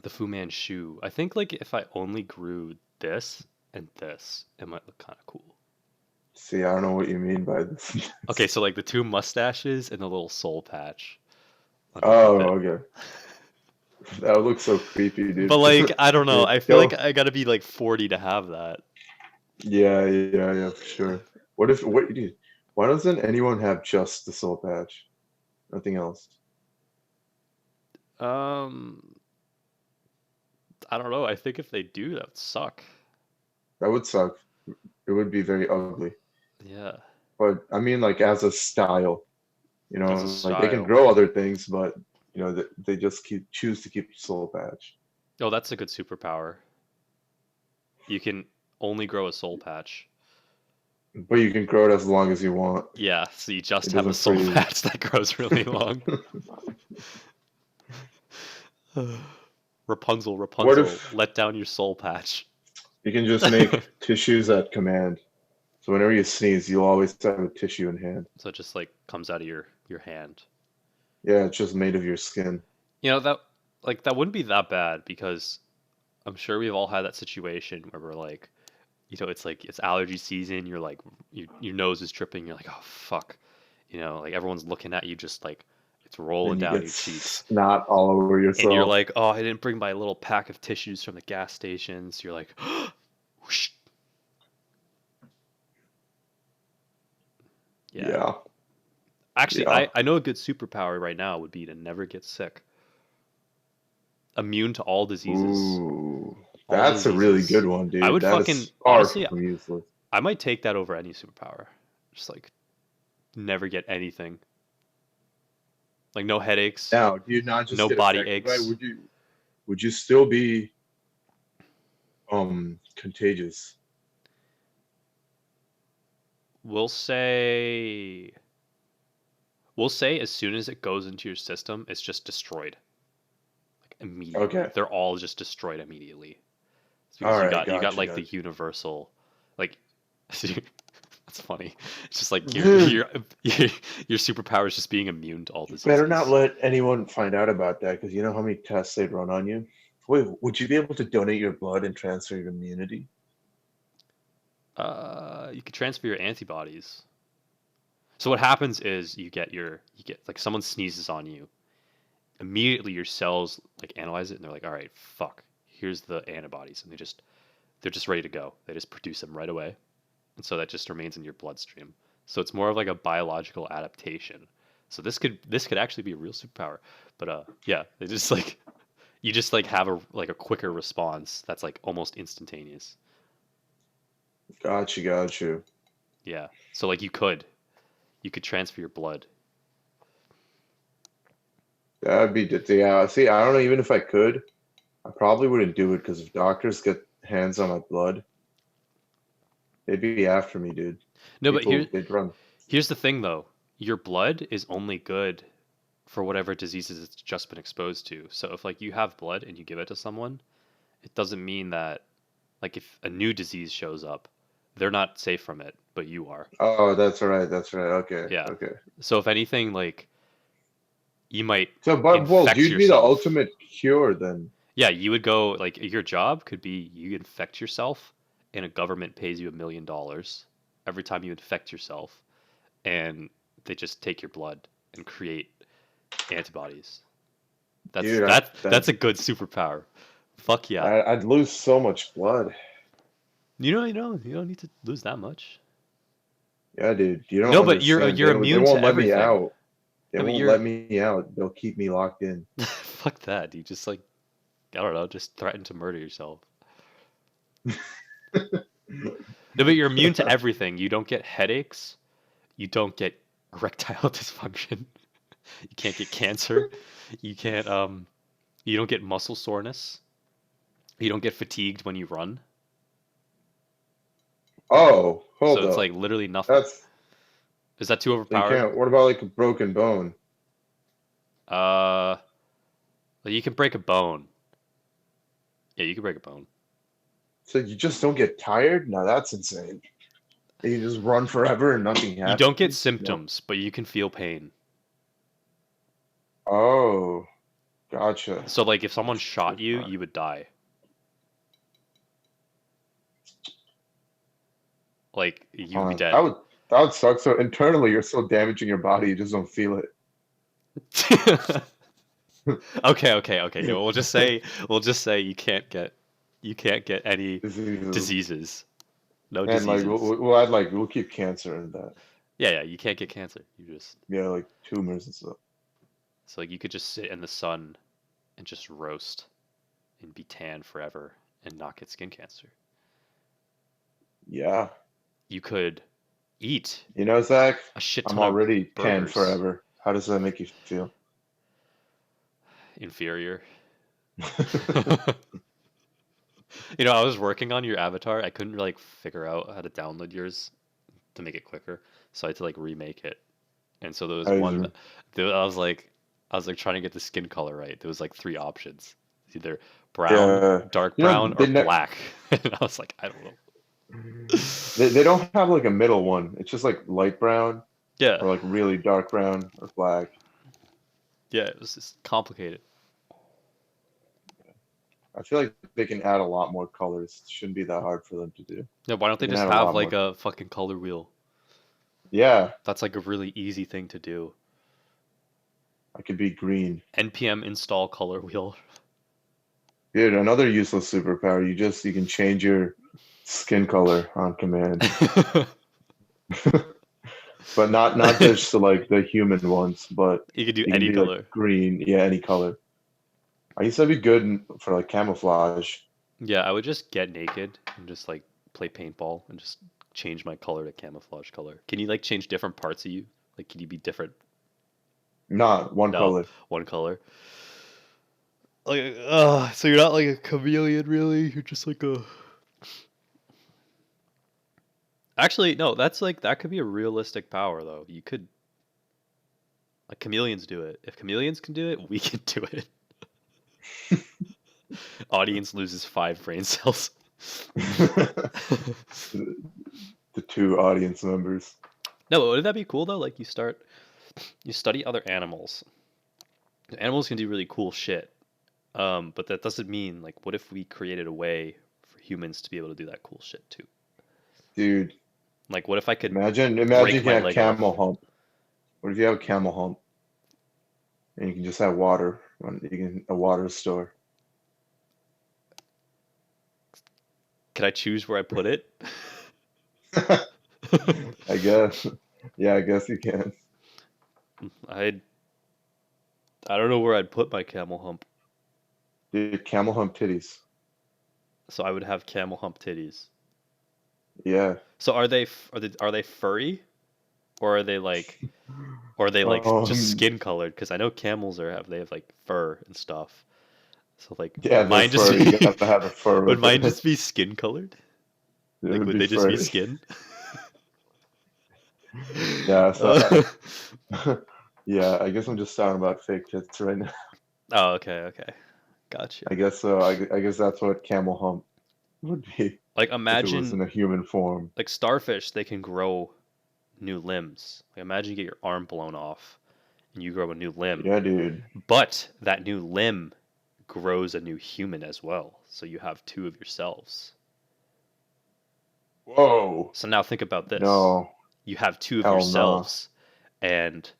B: the Fu Manchu. I think like if I only grew this and this, it might look kind of cool.
A: See, I don't know what you mean by this.
B: Okay, so like the two mustaches and the little soul patch underneath
A: Oh,
B: it.
A: okay. That would look so creepy,
B: But
A: dude.
B: like, I don't know.
A: Yeah,
B: I feel like
A: yo,
B: I gotta be like 40 to have that.
A: yeah, for sure. Dude, why doesn't anyone have just the soul patch? Nothing else.
B: Um, I don't know. I think if they do, that would suck.
A: That would suck. It would be very ugly.
B: Yeah,
A: But I mean, like as a style,
B: as a
A: like they can
B: style.
A: grow other things, but they just choose to keep soul patch.
B: Oh, that's a good superpower. You can only grow a soul patch.
A: But you can grow it as long as you want.
B: Yeah, so you just
A: It
B: have a
A: doesn't
B: soul
A: freeze.
B: patch that grows really long. Rapunzel,
A: What
B: Rapunzel,
A: if
B: let down your soul patch.
A: you can just make tissues at command? So whenever you sneeze, you'll always have a tissue in hand.
B: So it just like comes out of your hand.
A: Yeah, it's just made of your skin.
B: You know that wouldn't be that bad because I'm sure we've all had that situation where we're like, it's like it's allergy season. You're like, your nose is dripping. You're like, oh fuck, like everyone's looking at you, just like it's rolling
A: Then you
B: down
A: get
B: your cheeks,
A: snot all over
B: and you're
A: yourself.
B: like, oh, I didn't bring my little pack of tissues from the gas stations. You're like, whoosh. Yeah.
A: Yeah.
B: Actually,
A: Yeah.
B: I know a good superpower right now would be to never get sick. Immune to all diseases.
A: Ooh.
B: All
A: That's a really
B: diseases.
A: good one,
B: I
A: dude.
B: would
A: That
B: fucking
A: is far
B: honestly,
A: from useless.
B: I might take that over any superpower. Just like never get anything. Like no headaches,
A: Now, do you not just
B: no
A: get
B: body
A: affected by it?
B: aches.
A: Would you still be contagious?
B: We'll say we'll say as soon as it goes into your system, it's just destroyed. Like immediately.
A: Okay.
B: They're all just destroyed immediately. It's because
A: All
B: you
A: right,
B: got
A: gotcha,
B: like the
A: gotcha.
B: universal like that's funny. It's just like your superpower is just being immune to all
A: You better not
B: diseases.
A: let anyone find out about that, because you know how many tests they'd run on you? Wait, would you be able to donate your blood and transfer your immunity?
B: You can transfer your antibodies. So what happens is you get like someone sneezes on you. Immediately your cells like analyze it and they're like, all right, fuck, here's the antibodies, and they're just ready to go. They just produce them right away, and so that just remains in your bloodstream. So it's more of like a biological adaptation. So this could actually be a real superpower, but yeah, they just like you just like have a quicker response that's like almost instantaneous.
A: Got you.
B: Yeah, so like you could transfer your blood.
A: That'd be, yeah. See, I don't know, even if I could, I probably wouldn't do it, because if doctors get hands on my blood, they'd be after me, dude.
B: No, but
A: They'd run.
B: here's the thing though. Your blood is only good for whatever diseases it's just been exposed to. So if like you have blood and you give it to someone, it doesn't mean that like if a new disease shows up, they're not safe from it, but you are.
A: Oh, that's right. That's right. Okay.
B: Yeah.
A: Okay.
B: So if anything, like you might
A: So, but well,
B: infect
A: you'd be the
B: yourself.
A: ultimate cure then.
B: Yeah, you would go like your job could be you infect yourself and a government pays you $1 million every time you infect yourself and they just take your blood and create antibodies. That's
A: Dude,
B: that that's a good superpower. Fuck yeah.
A: I'd lose so much blood.
B: You don't need to lose that much.
A: Yeah, dude, you don't
B: No, but you're
A: understand.
B: you're
A: They
B: immune to
A: won't let me
B: everything.
A: out. They
B: No, but
A: won't let
B: you're
A: me out. They'll keep me locked in.
B: fuck that. You just like I don't know, just threaten to murder yourself. No, but you're immune to everything. You don't get headaches. You don't get erectile dysfunction. You can't get cancer. You can't you don't get muscle soreness. You don't get fatigued when you run.
A: Oh,
B: So
A: hold
B: it's
A: up.
B: like literally nothing.
A: That's
B: Is that too
A: you
B: overpowered?
A: can't. What about like a broken bone?
B: Uh, you can break a bone. Yeah, you can break a bone.
A: So you just don't get tired? No, that's insane. You just run forever and nothing
B: You don't get
A: happens? No.
B: symptoms, but you can feel pain.
A: Oh, gotcha.
B: So like if someone shot you,
A: Superpower.
B: you would die. Like you would be dead.
A: That would suck. So internally, you're so damaging your body, you just don't feel it.
B: Okay. No, we'll just say you can't get any
A: Diseases.
B: diseases. No
A: And like
B: diseases.
A: we'll keep cancer in that.
B: Yeah, you can't get cancer. You just
A: Yeah, like tumors and stuff.
B: so like you could just sit in the sun and just roast and be tan forever and not get skin cancer.
A: Yeah.
B: You could eat
A: You know, Zach,
B: a shit
A: I'm
B: ton of
A: already tan
B: burgers.
A: forever. How does that make you feel?
B: Inferior. You know, I was working on your avatar. I couldn't like figure out how to download yours to make it quicker, so I had to like remake it. And so there was one.
A: I,
B: I was like trying to get the skin color right. There was like three options: it's either brown,
A: yeah,
B: dark
A: you know
B: brown, or black. And I was like, I don't know.
A: they don't have like a middle one. It's just like light brown
B: Yeah,
A: or like really dark brown or black.
B: yeah, it was just complicated.
A: I feel like they can add a lot more colors. It shouldn't be that hard for them to do.
B: Yeah, why don't
A: They
B: they
A: can
B: just
A: add a
B: have
A: lot
B: like
A: more.
B: a fucking color wheel?
A: Yeah,
B: That's like a really easy thing to do.
A: I could be green.
B: NPM install color wheel.
A: Dude, another useless superpower. You can change your skin color on command. But not just to like the human ones, but
B: You could do
A: you can
B: any
A: be like
B: color.
A: green, yeah, any color. I used to be good for like camouflage.
B: Yeah, I would just get naked and just like play paintball and just change my color to camouflage color. Can you like change different parts of you? Like, can you be different?
A: Not one
B: No,
A: color.
B: one color. Like, so you're not like a chameleon, really? You're just like a. Actually, no. That's like that could be a realistic power, though. You could like chameleons do it. If chameleons can do it, we can do it. Audience loses 5 brain cells.
A: The two audience members.
B: No, wouldn't that be cool though? Like you study other animals. Animals can do really cool shit. But that doesn't mean like, what if we created a way for humans to be able to do that cool shit too?
A: Dude,
B: Like, what if I could
A: imagine you
B: break
A: can
B: my
A: have
B: leg off?
A: camel hump. What if you have a camel hump and you can just have water? You can a water store.
B: Can I choose where I put it?
A: I guess. Yeah, I guess you can.
B: I don't know where I'd put my camel hump.
A: Dude, camel hump titties.
B: So I would have camel hump titties.
A: Yeah.
B: So are they furry, or are they like just
A: Um,
B: skin colored? Because I know camels they have like fur and stuff. So like,
A: yeah, they're furry. You gotta have the fur
B: would
A: with
B: mine
A: it.
B: just be skin colored?
A: It
B: Like,
A: would
B: would
A: be
B: they just be
A: furry.
B: skin?
A: Yeah,
B: Uh,
A: so yeah, I guess I'm just talking about fake tits right now.
B: oh, okay, gotcha.
A: I guess so. I guess that's what camel hump would be
B: Like,
A: if it was
B: imagine
A: in a human form.
B: like starfish, they can grow new limbs. Like, imagine you get your arm blown off and you grow a new limb,
A: Yeah, dude.
B: but that new limb grows a new human as well. So you have two of yourselves.
A: Whoa.
B: So now think about this.
A: No.
B: You have two of
A: Hell no.
B: yourselves, and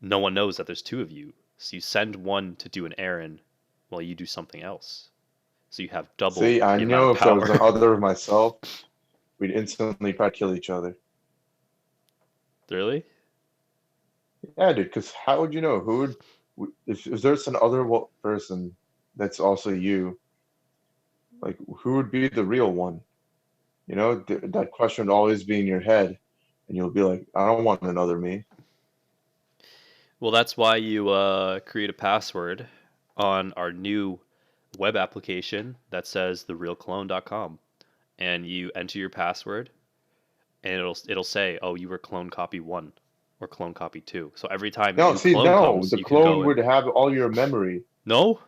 B: no one knows that there's two of you. So you send one to do an errand while you do something else. So you have double
A: See, I
B: the amount of
A: know if there was
B: power.
A: the other of myself, we'd instantly try to kill each other.
B: Really?
A: Yeah, dude, because how would you know? If there's an other person that's also you, like, who would be the real one? You know, that question would always be in your head, and you'll be like, I don't want another me.
B: Well, that's why you create a password on our new web application that says therealclone.com, and you enter your password, and it'll say, "Oh, you were clone copy 1 or clone copy 2." So every time a
A: No,
B: new
A: see,
B: clone
A: no,
B: comes,
A: the
B: you can go
A: clone
B: and
A: would have all your memory.
B: no,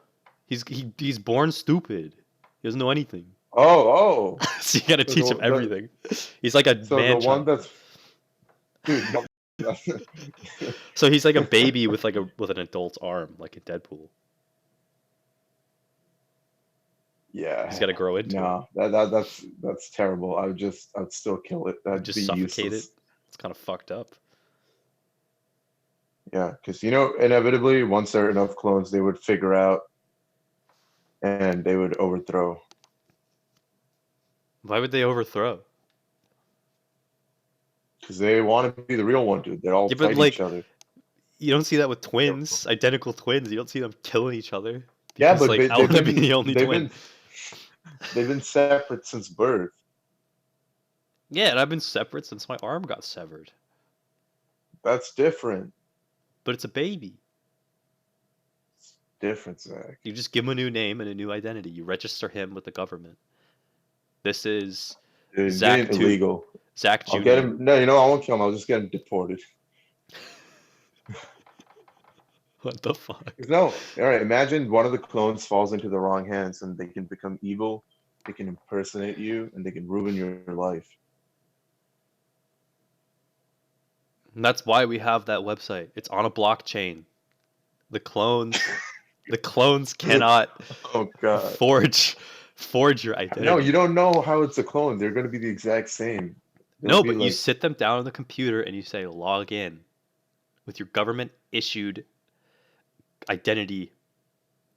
B: he's born stupid. He doesn't know anything.
A: Oh,
B: So you got to
A: so
B: teach him
A: the
B: everything. He's like a
A: the
B: man
A: one
B: child.
A: that's dude.
B: So he's like a baby with with an adult's arm, like in Deadpool. He's
A: Yeah,
B: got to grow into it.
A: no, that's terrible. I'd still kill it.
B: You
A: That'd
B: just
A: be
B: suffocate it.
A: useless.
B: It's kind of fucked up.
A: Yeah, because you know, inevitably, once there are enough clones, they would figure out and they would overthrow.
B: Why would they overthrow?
A: Because they want to be the real one, dude. They all
B: Yeah, but
A: fight each
B: like,
A: other.
B: you don't see that with twins, identical twins. You don't see them killing each other
A: Yeah,
B: because
A: but
B: like, I want to be the only twin.
A: they've been separate since birth.
B: Yeah, and I've been separate since my arm got severed.
A: That's different.
B: But it's a baby.
A: different, Zach.
B: You just give him a new name and a new identity. You register him with the government. This is
A: Dude, it's
B: Zach
A: getting illegal.
B: Zach
A: I'll get
B: Jr.
A: him. No, you know, I won't kill him. I'll just get him deported.
B: What the fuck?
A: No, all right. Imagine one of the clones falls into the wrong hands, and they can become evil. They can impersonate you, and they can ruin your life.
B: And that's why we have that website. It's on a blockchain. The clones cannot
A: Oh God.
B: forge your identity.
A: No, you don't know how it's a clone. They're going to be the exact same. They'll
B: No,
A: be
B: but you
A: like,
B: sit them down on the computer and you say log in with your government issued identity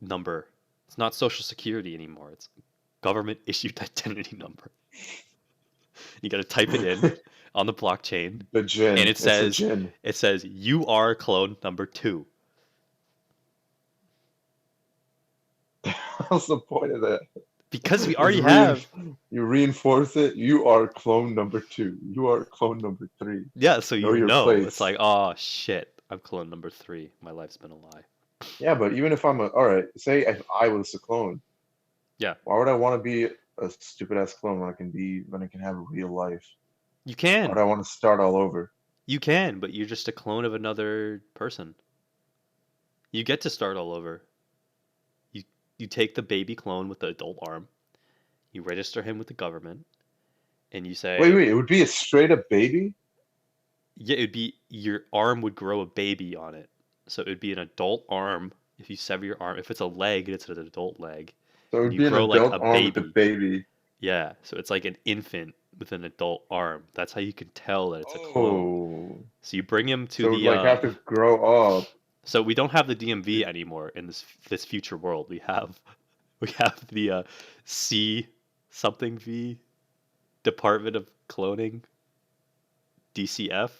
B: number. It's not social security anymore. It's government issued identity number. You got to type it in on the blockchain,
A: the gin.
B: and
A: It's a gin.
B: it says you are clone number 2.
A: What's the point of that?
B: Because we already have.
A: You reinforce it. You are clone number 2. You are clone number 3.
B: Yeah, so you know.
A: Place.
B: It's like, oh shit, I'm clone number 3. My life's been a lie.
A: Yeah, but even if I'm all right, say if I was a clone.
B: Yeah.
A: Why would I want to be a stupid ass clone when I can have a real life?
B: You can.
A: Why would I want to start all over?
B: You can, but you're just a clone of another person. You get to start all over. You take the baby clone with the adult arm, you register him with the government, and you say,
A: wait, it would be a straight up baby?
B: Yeah, it'd be, your arm would grow a baby on it. So it would be an adult arm. If you sever your arm, if it's a leg, it's an adult leg.
A: So it would
B: you
A: be an
B: grow like
A: adult
B: a
A: arm with a baby.
B: Yeah, so it's like an infant with an adult arm. That's how you can tell that it's a
A: Oh.
B: clone. So you bring him to
A: So
B: the
A: like have to grow up.
B: So we don't have the DMV anymore in this future world. We have the C something V Department of Cloning, DCF,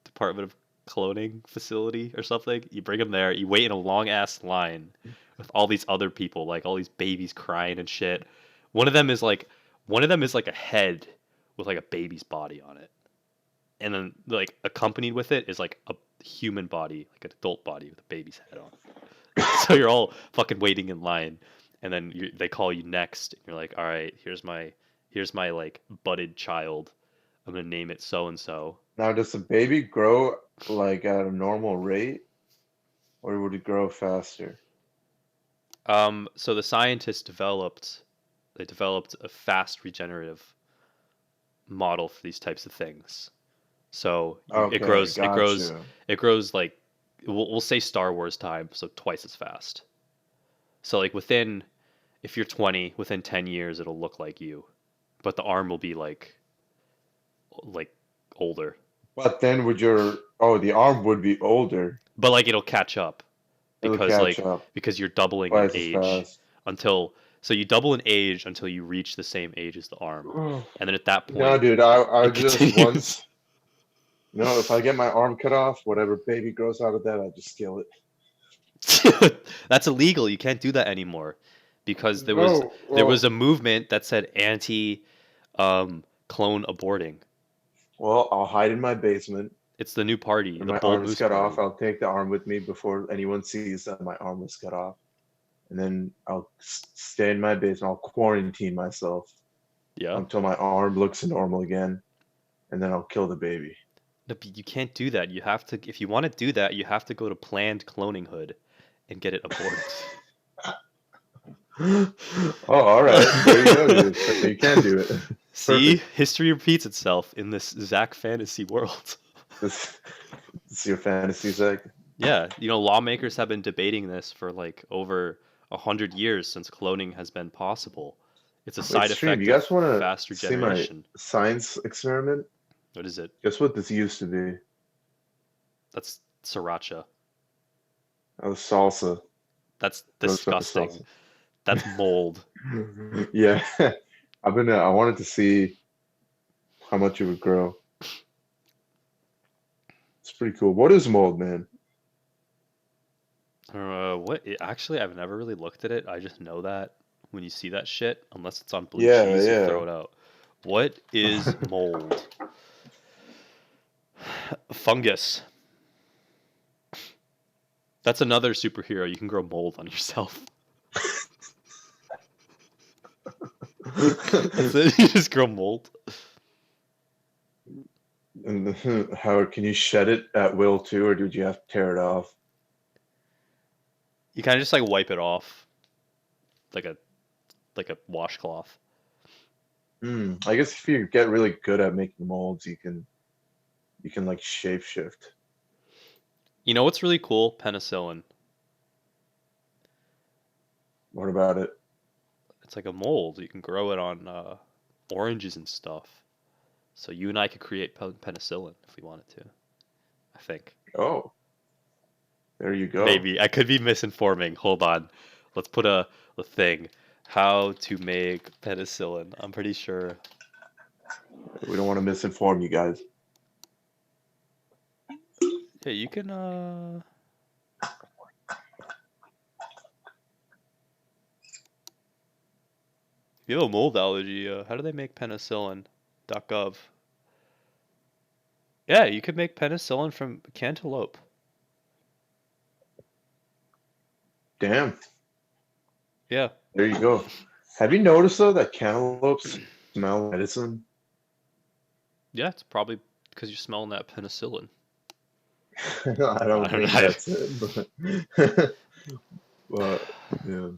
B: Department of Cloning Facility or something. You bring them there. You wait in a long ass line with all these other people, like all these babies crying and shit. One of them is like a head with like a baby's body on it, and then like accompanied with it is like a human body, like an adult body with a baby's head on it. So you're all fucking waiting in line, and then they call you next, and you're like, all right, here's my like budded child. I'm gonna name it so and so.
A: Now, does the baby grow like at a normal rate, or would it grow faster?
B: So the scientists developed a fast regenerative model for these types of things. So it grows like, we'll say Star Wars time, so twice as fast. So like if you're 20, within 10 years it'll look like you, but the arm will be like older.
A: But then the arm would be older.
B: But like it'll catch up because you're doubling in age so you double in age until you reach the same age as the arm, and then at that point,
A: no, dude, I just
B: continues.
A: once. If I get my arm cut off, whatever baby grows out of that, I'll just kill
B: it. That's illegal. You can't do that anymore because there was a movement that said anti clone aborting.
A: Well, I'll hide in my basement.
B: It's the new party.
A: When my arm is cut off, I'll take the arm with me before anyone sees that my arm was cut off. And then I'll stay in my basement. I'll quarantine myself.
B: Yeah.
A: Until my arm looks normal again. And then I'll kill the baby.
B: No, but you can't do that. You have to, if you want to do that, you have to go to Planned Cloning Hood and get it aborted.
A: Oh, all right. There you go, dude. So you can do it.
B: See, history repeats itself in this Zach fantasy world.
A: This is your fantasy, Zach.
B: Yeah, lawmakers have been debating this for like over 100 years since cloning has been possible. It's a side effect
A: you guys want
B: of fast regeneration.
A: See my science experiment?
B: What is it?
A: Guess what this used to be?
B: That's sriracha.
A: That was salsa.
B: That's disgusting. That's mold.
A: Yeah. I wanted to see how much it would grow. It's pretty cool. What is mold, man?
B: Actually, I've never really looked at it. I just know that when you see that shit, unless it's on blue cheese, you throw it out. What is mold? Fungus. That's another superhero. You can grow mold on yourself. That's it. You just grow mold.
A: And how can you shed it at will too, or did you have to tear it off?
B: You kind of just like wipe it off, like a washcloth.
A: I guess if you get really good at making molds, you can like shapeshift.
B: You know what's really cool? Penicillin.
A: What about it?
B: It's like a mold. You can grow it on oranges and stuff. So you and I could create penicillin if we wanted to. I think.
A: Oh, there you go.
B: Maybe. I could be misinforming. Hold on. Let's put a thing. How to make penicillin. I'm pretty sure.
A: We don't want to misinform you guys.
B: Yeah, you can if you have a mold allergy, how do they make penicillin.gov? Yeah, you could make penicillin from cantaloupe.
A: Damn.
B: Yeah.
A: There you go. Have you noticed though that cantaloupes smell like medicine?
B: Yeah, it's probably because you're smelling that penicillin.
A: I don't think that's it, but yeah.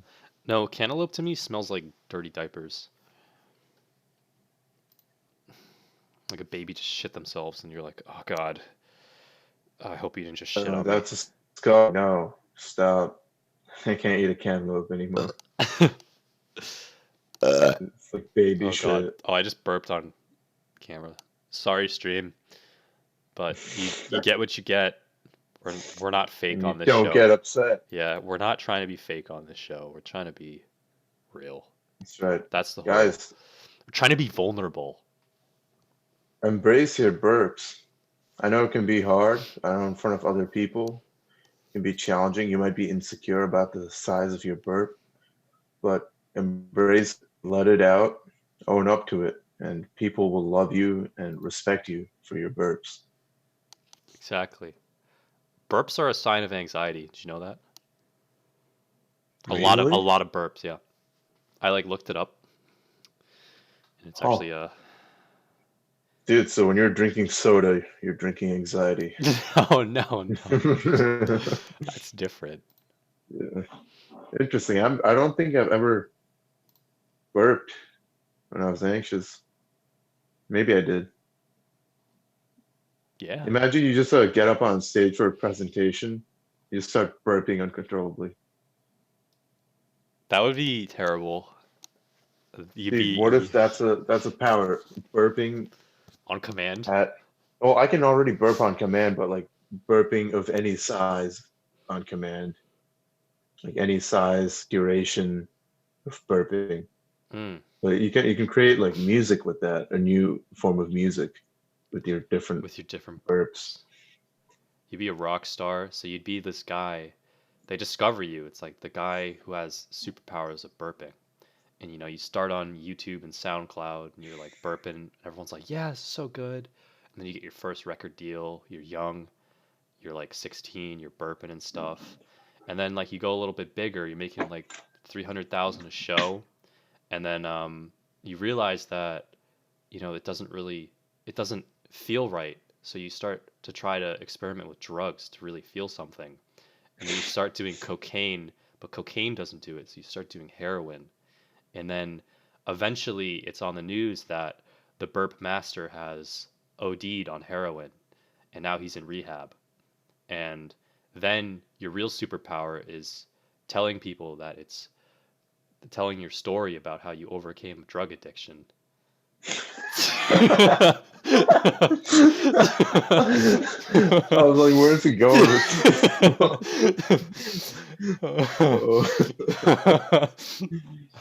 B: No, cantaloupe to me smells like dirty diapers. Like a baby just shit themselves, and you're like, oh god, I hope you didn't just shit on me.
A: That's a skull. No, stop. I can't eat a cantaloupe anymore. It's like baby
B: Oh
A: shit.
B: god. Oh, I just burped on camera. Sorry, stream, but you get what you get. We're not fake
A: And
B: on
A: you
B: this
A: don't
B: show.
A: get upset.
B: Yeah, we're not trying to be fake on this show. We're trying to be real.
A: That's right.
B: That's the whole.
A: Guys,
B: We're trying to be vulnerable.
A: embrace your burps. I know it can be hard. I know in front of other people. It can be challenging. You might be insecure about the size of your burp, but embrace, let it out, own up to it, and people will love you and respect you for your burps.
B: Exactly. Burps are a sign of anxiety. Did you know that? A
A: Really?
B: lot of burps, yeah. I like looked it up, and it's
A: Oh,
B: actually
A: dude, so when you're drinking soda, you're drinking anxiety.
B: oh no. That's different.
A: Yeah. Interesting. I don't think I've ever burped when I was anxious. Maybe I did.
B: Yeah.
A: Imagine you just get up on stage for a presentation, you just start burping uncontrollably.
B: That would be terrible.
A: Dude, what if that's a power? Burping
B: on command?
A: well, I can already burp on command, but like burping of any size on command. Like any size, duration of burping.
B: Mm.
A: But you can create like music with that, a new form of music with your different burps.
B: You'd be a rock star, so you'd be this guy. They discover you. It's like the guy who has superpowers of burping. And you start on YouTube and SoundCloud and you're like burping. Everyone's like, yeah, this is so good. And then you get your first record deal. You're young. You're like 16. You're burping and stuff. And then like you go a little bit bigger. You're making like 300,000 a show. And then you realize that it doesn't feel right. So you start to try to experiment with drugs to really feel something. And then you start doing cocaine, but cocaine doesn't do it. So you start doing heroin. And then eventually it's on the news that the burp master has OD'd on heroin and now he's in rehab. And then your real superpower is telling people that it's telling your story about how you overcame drug addiction.
A: I was like, where's it going?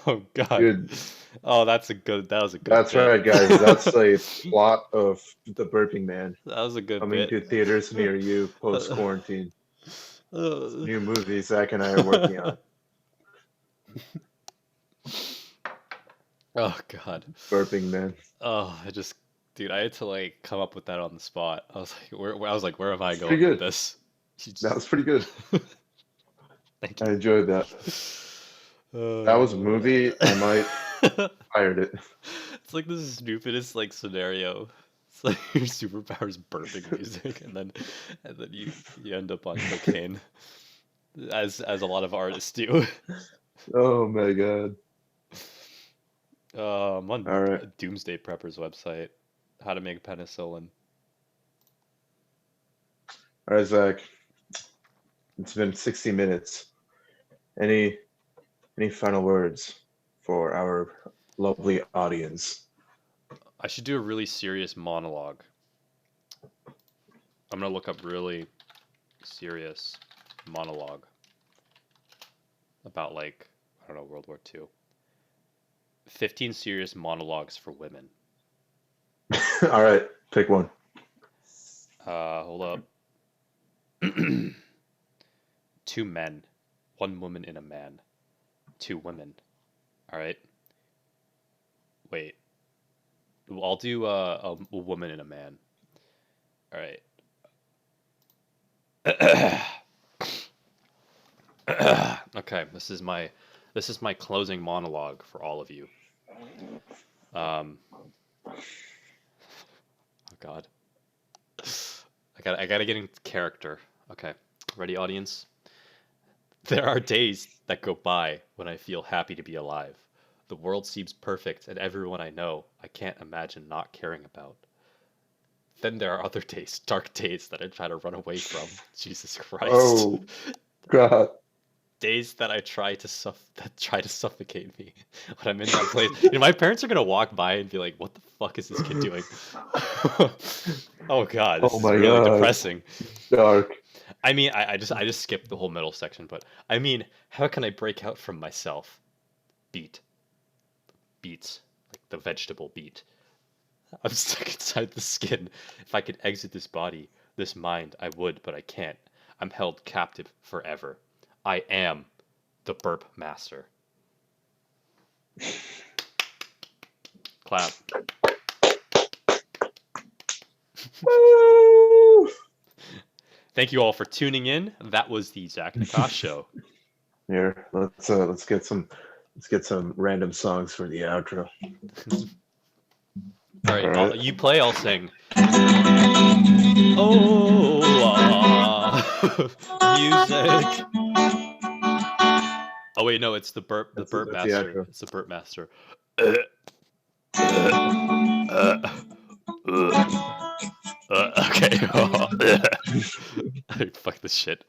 B: Oh god.
A: Dude,
B: oh, that was a good
A: that's
B: bit.
A: right, guys. That's a plot of The Burping Man.
B: That was a good
A: Coming
B: bit.
A: to theaters near you post quarantine. New movie Zach and I are working on.
B: Oh god.
A: Burping Man.
B: Oh, dude, I had to like come up with that on the spot. I was like, where am I going
A: Pretty
B: with
A: good.
B: this?
A: That was pretty good.
B: Thank
A: I
B: you.
A: enjoyed that. That was a movie. I might fired it.
B: It's like the stupidest like scenario. It's like your superpower's burping music, and then you end up on cocaine, as a lot of artists do.
A: Oh my god.
B: I'm on
A: All right.
B: Doomsday Prepper's website. How to make penicillin.
A: All right, Zach. It's been 60 minutes. Any final words for our lovely audience?
B: I should do a really serious monologue. I'm gonna look up really serious monologue about like I don't know World War II. 15 serious monologues for women.
A: All right, pick one.
B: Hold up. 2 men, 1 woman and a man, 2 women. All right. Wait. I'll do a woman and a man. All right. Okay, this is my closing monologue for all of you. Oh God. I gotta get into character. Okay, ready, audience? There are days that go by when I feel happy to be alive. The world seems perfect, and everyone I know I can't imagine not caring about. Then there are other days, dark days that I try to run away from. Jesus Christ.
A: Oh God.
B: Days that I try to suffocate me when I'm in that place. You know, my parents are gonna walk by and be like, "What the fuck is this kid doing?" Oh God, this
A: Oh
B: is
A: my
B: really
A: God.
B: depressing.
A: Dark.
B: I mean, I just skipped the whole middle section, but I mean, how can I break out from myself? Beets, like the vegetable beet. I'm stuck inside the skin. If I could exit this body, this mind, I would, but I can't. I'm held captive forever. I am the burp master. Clap.
A: Woo!
B: Thank you all for tuning in. That was the Zach and Aakash show.
A: Here, let's get some random songs for the outro.
B: All right,
A: All right.
B: you play, I'll sing. Oh, music. Oh wait, no, it's the burp
A: That's the
B: master.
A: outro.
B: It's the burp master. Okay. Fuck this shit.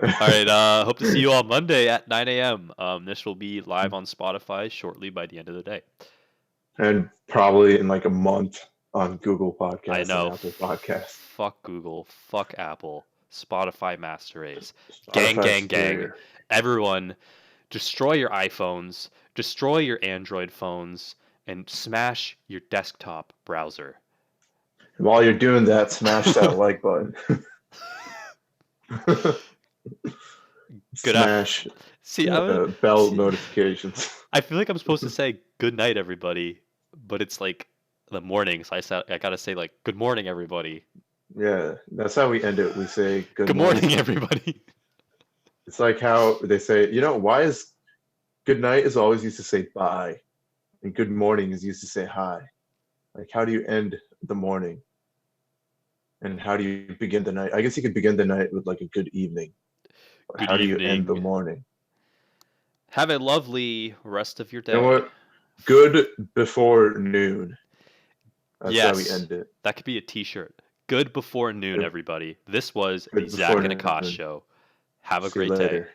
B: All right. Hope to see you on Monday at 9 a.m. This will be live on Spotify shortly by the end of the day.
A: And probably in like a month on Google Podcasts
B: I know.
A: and Apple Podcasts.
B: Fuck Google. Fuck Apple. Spotify Master Race.
A: Spotify's
B: Gang.
A: superior.
B: Everyone, destroy your iPhones. Destroy your Android phones. And smash your desktop browser.
A: While you're doing that, smash that like button. Smash bell notifications.
B: I feel like I'm supposed to say good night, everybody, but it's like the morning, so I gotta say like good morning, everybody.
A: Yeah, that's how we end it. We say
B: Good morning, everybody.
A: It's like how they say, why is good night is always used to say bye, and good morning is used to say hi. Like, how do you end the morning? And how do you begin the night? I guess you could begin the night with like a good evening. But
B: Good
A: how do you end the
B: evening.
A: morning?
B: Have a lovely rest of your day.
A: You know what? Good before noon. That's
B: Yes,
A: how we end it.
B: that could be a T-shirt. Good before noon, everybody. This was
A: Good
B: the Zach and
A: before
B: Aakash
A: noon.
B: show. Have a
A: See you
B: great day.
A: later.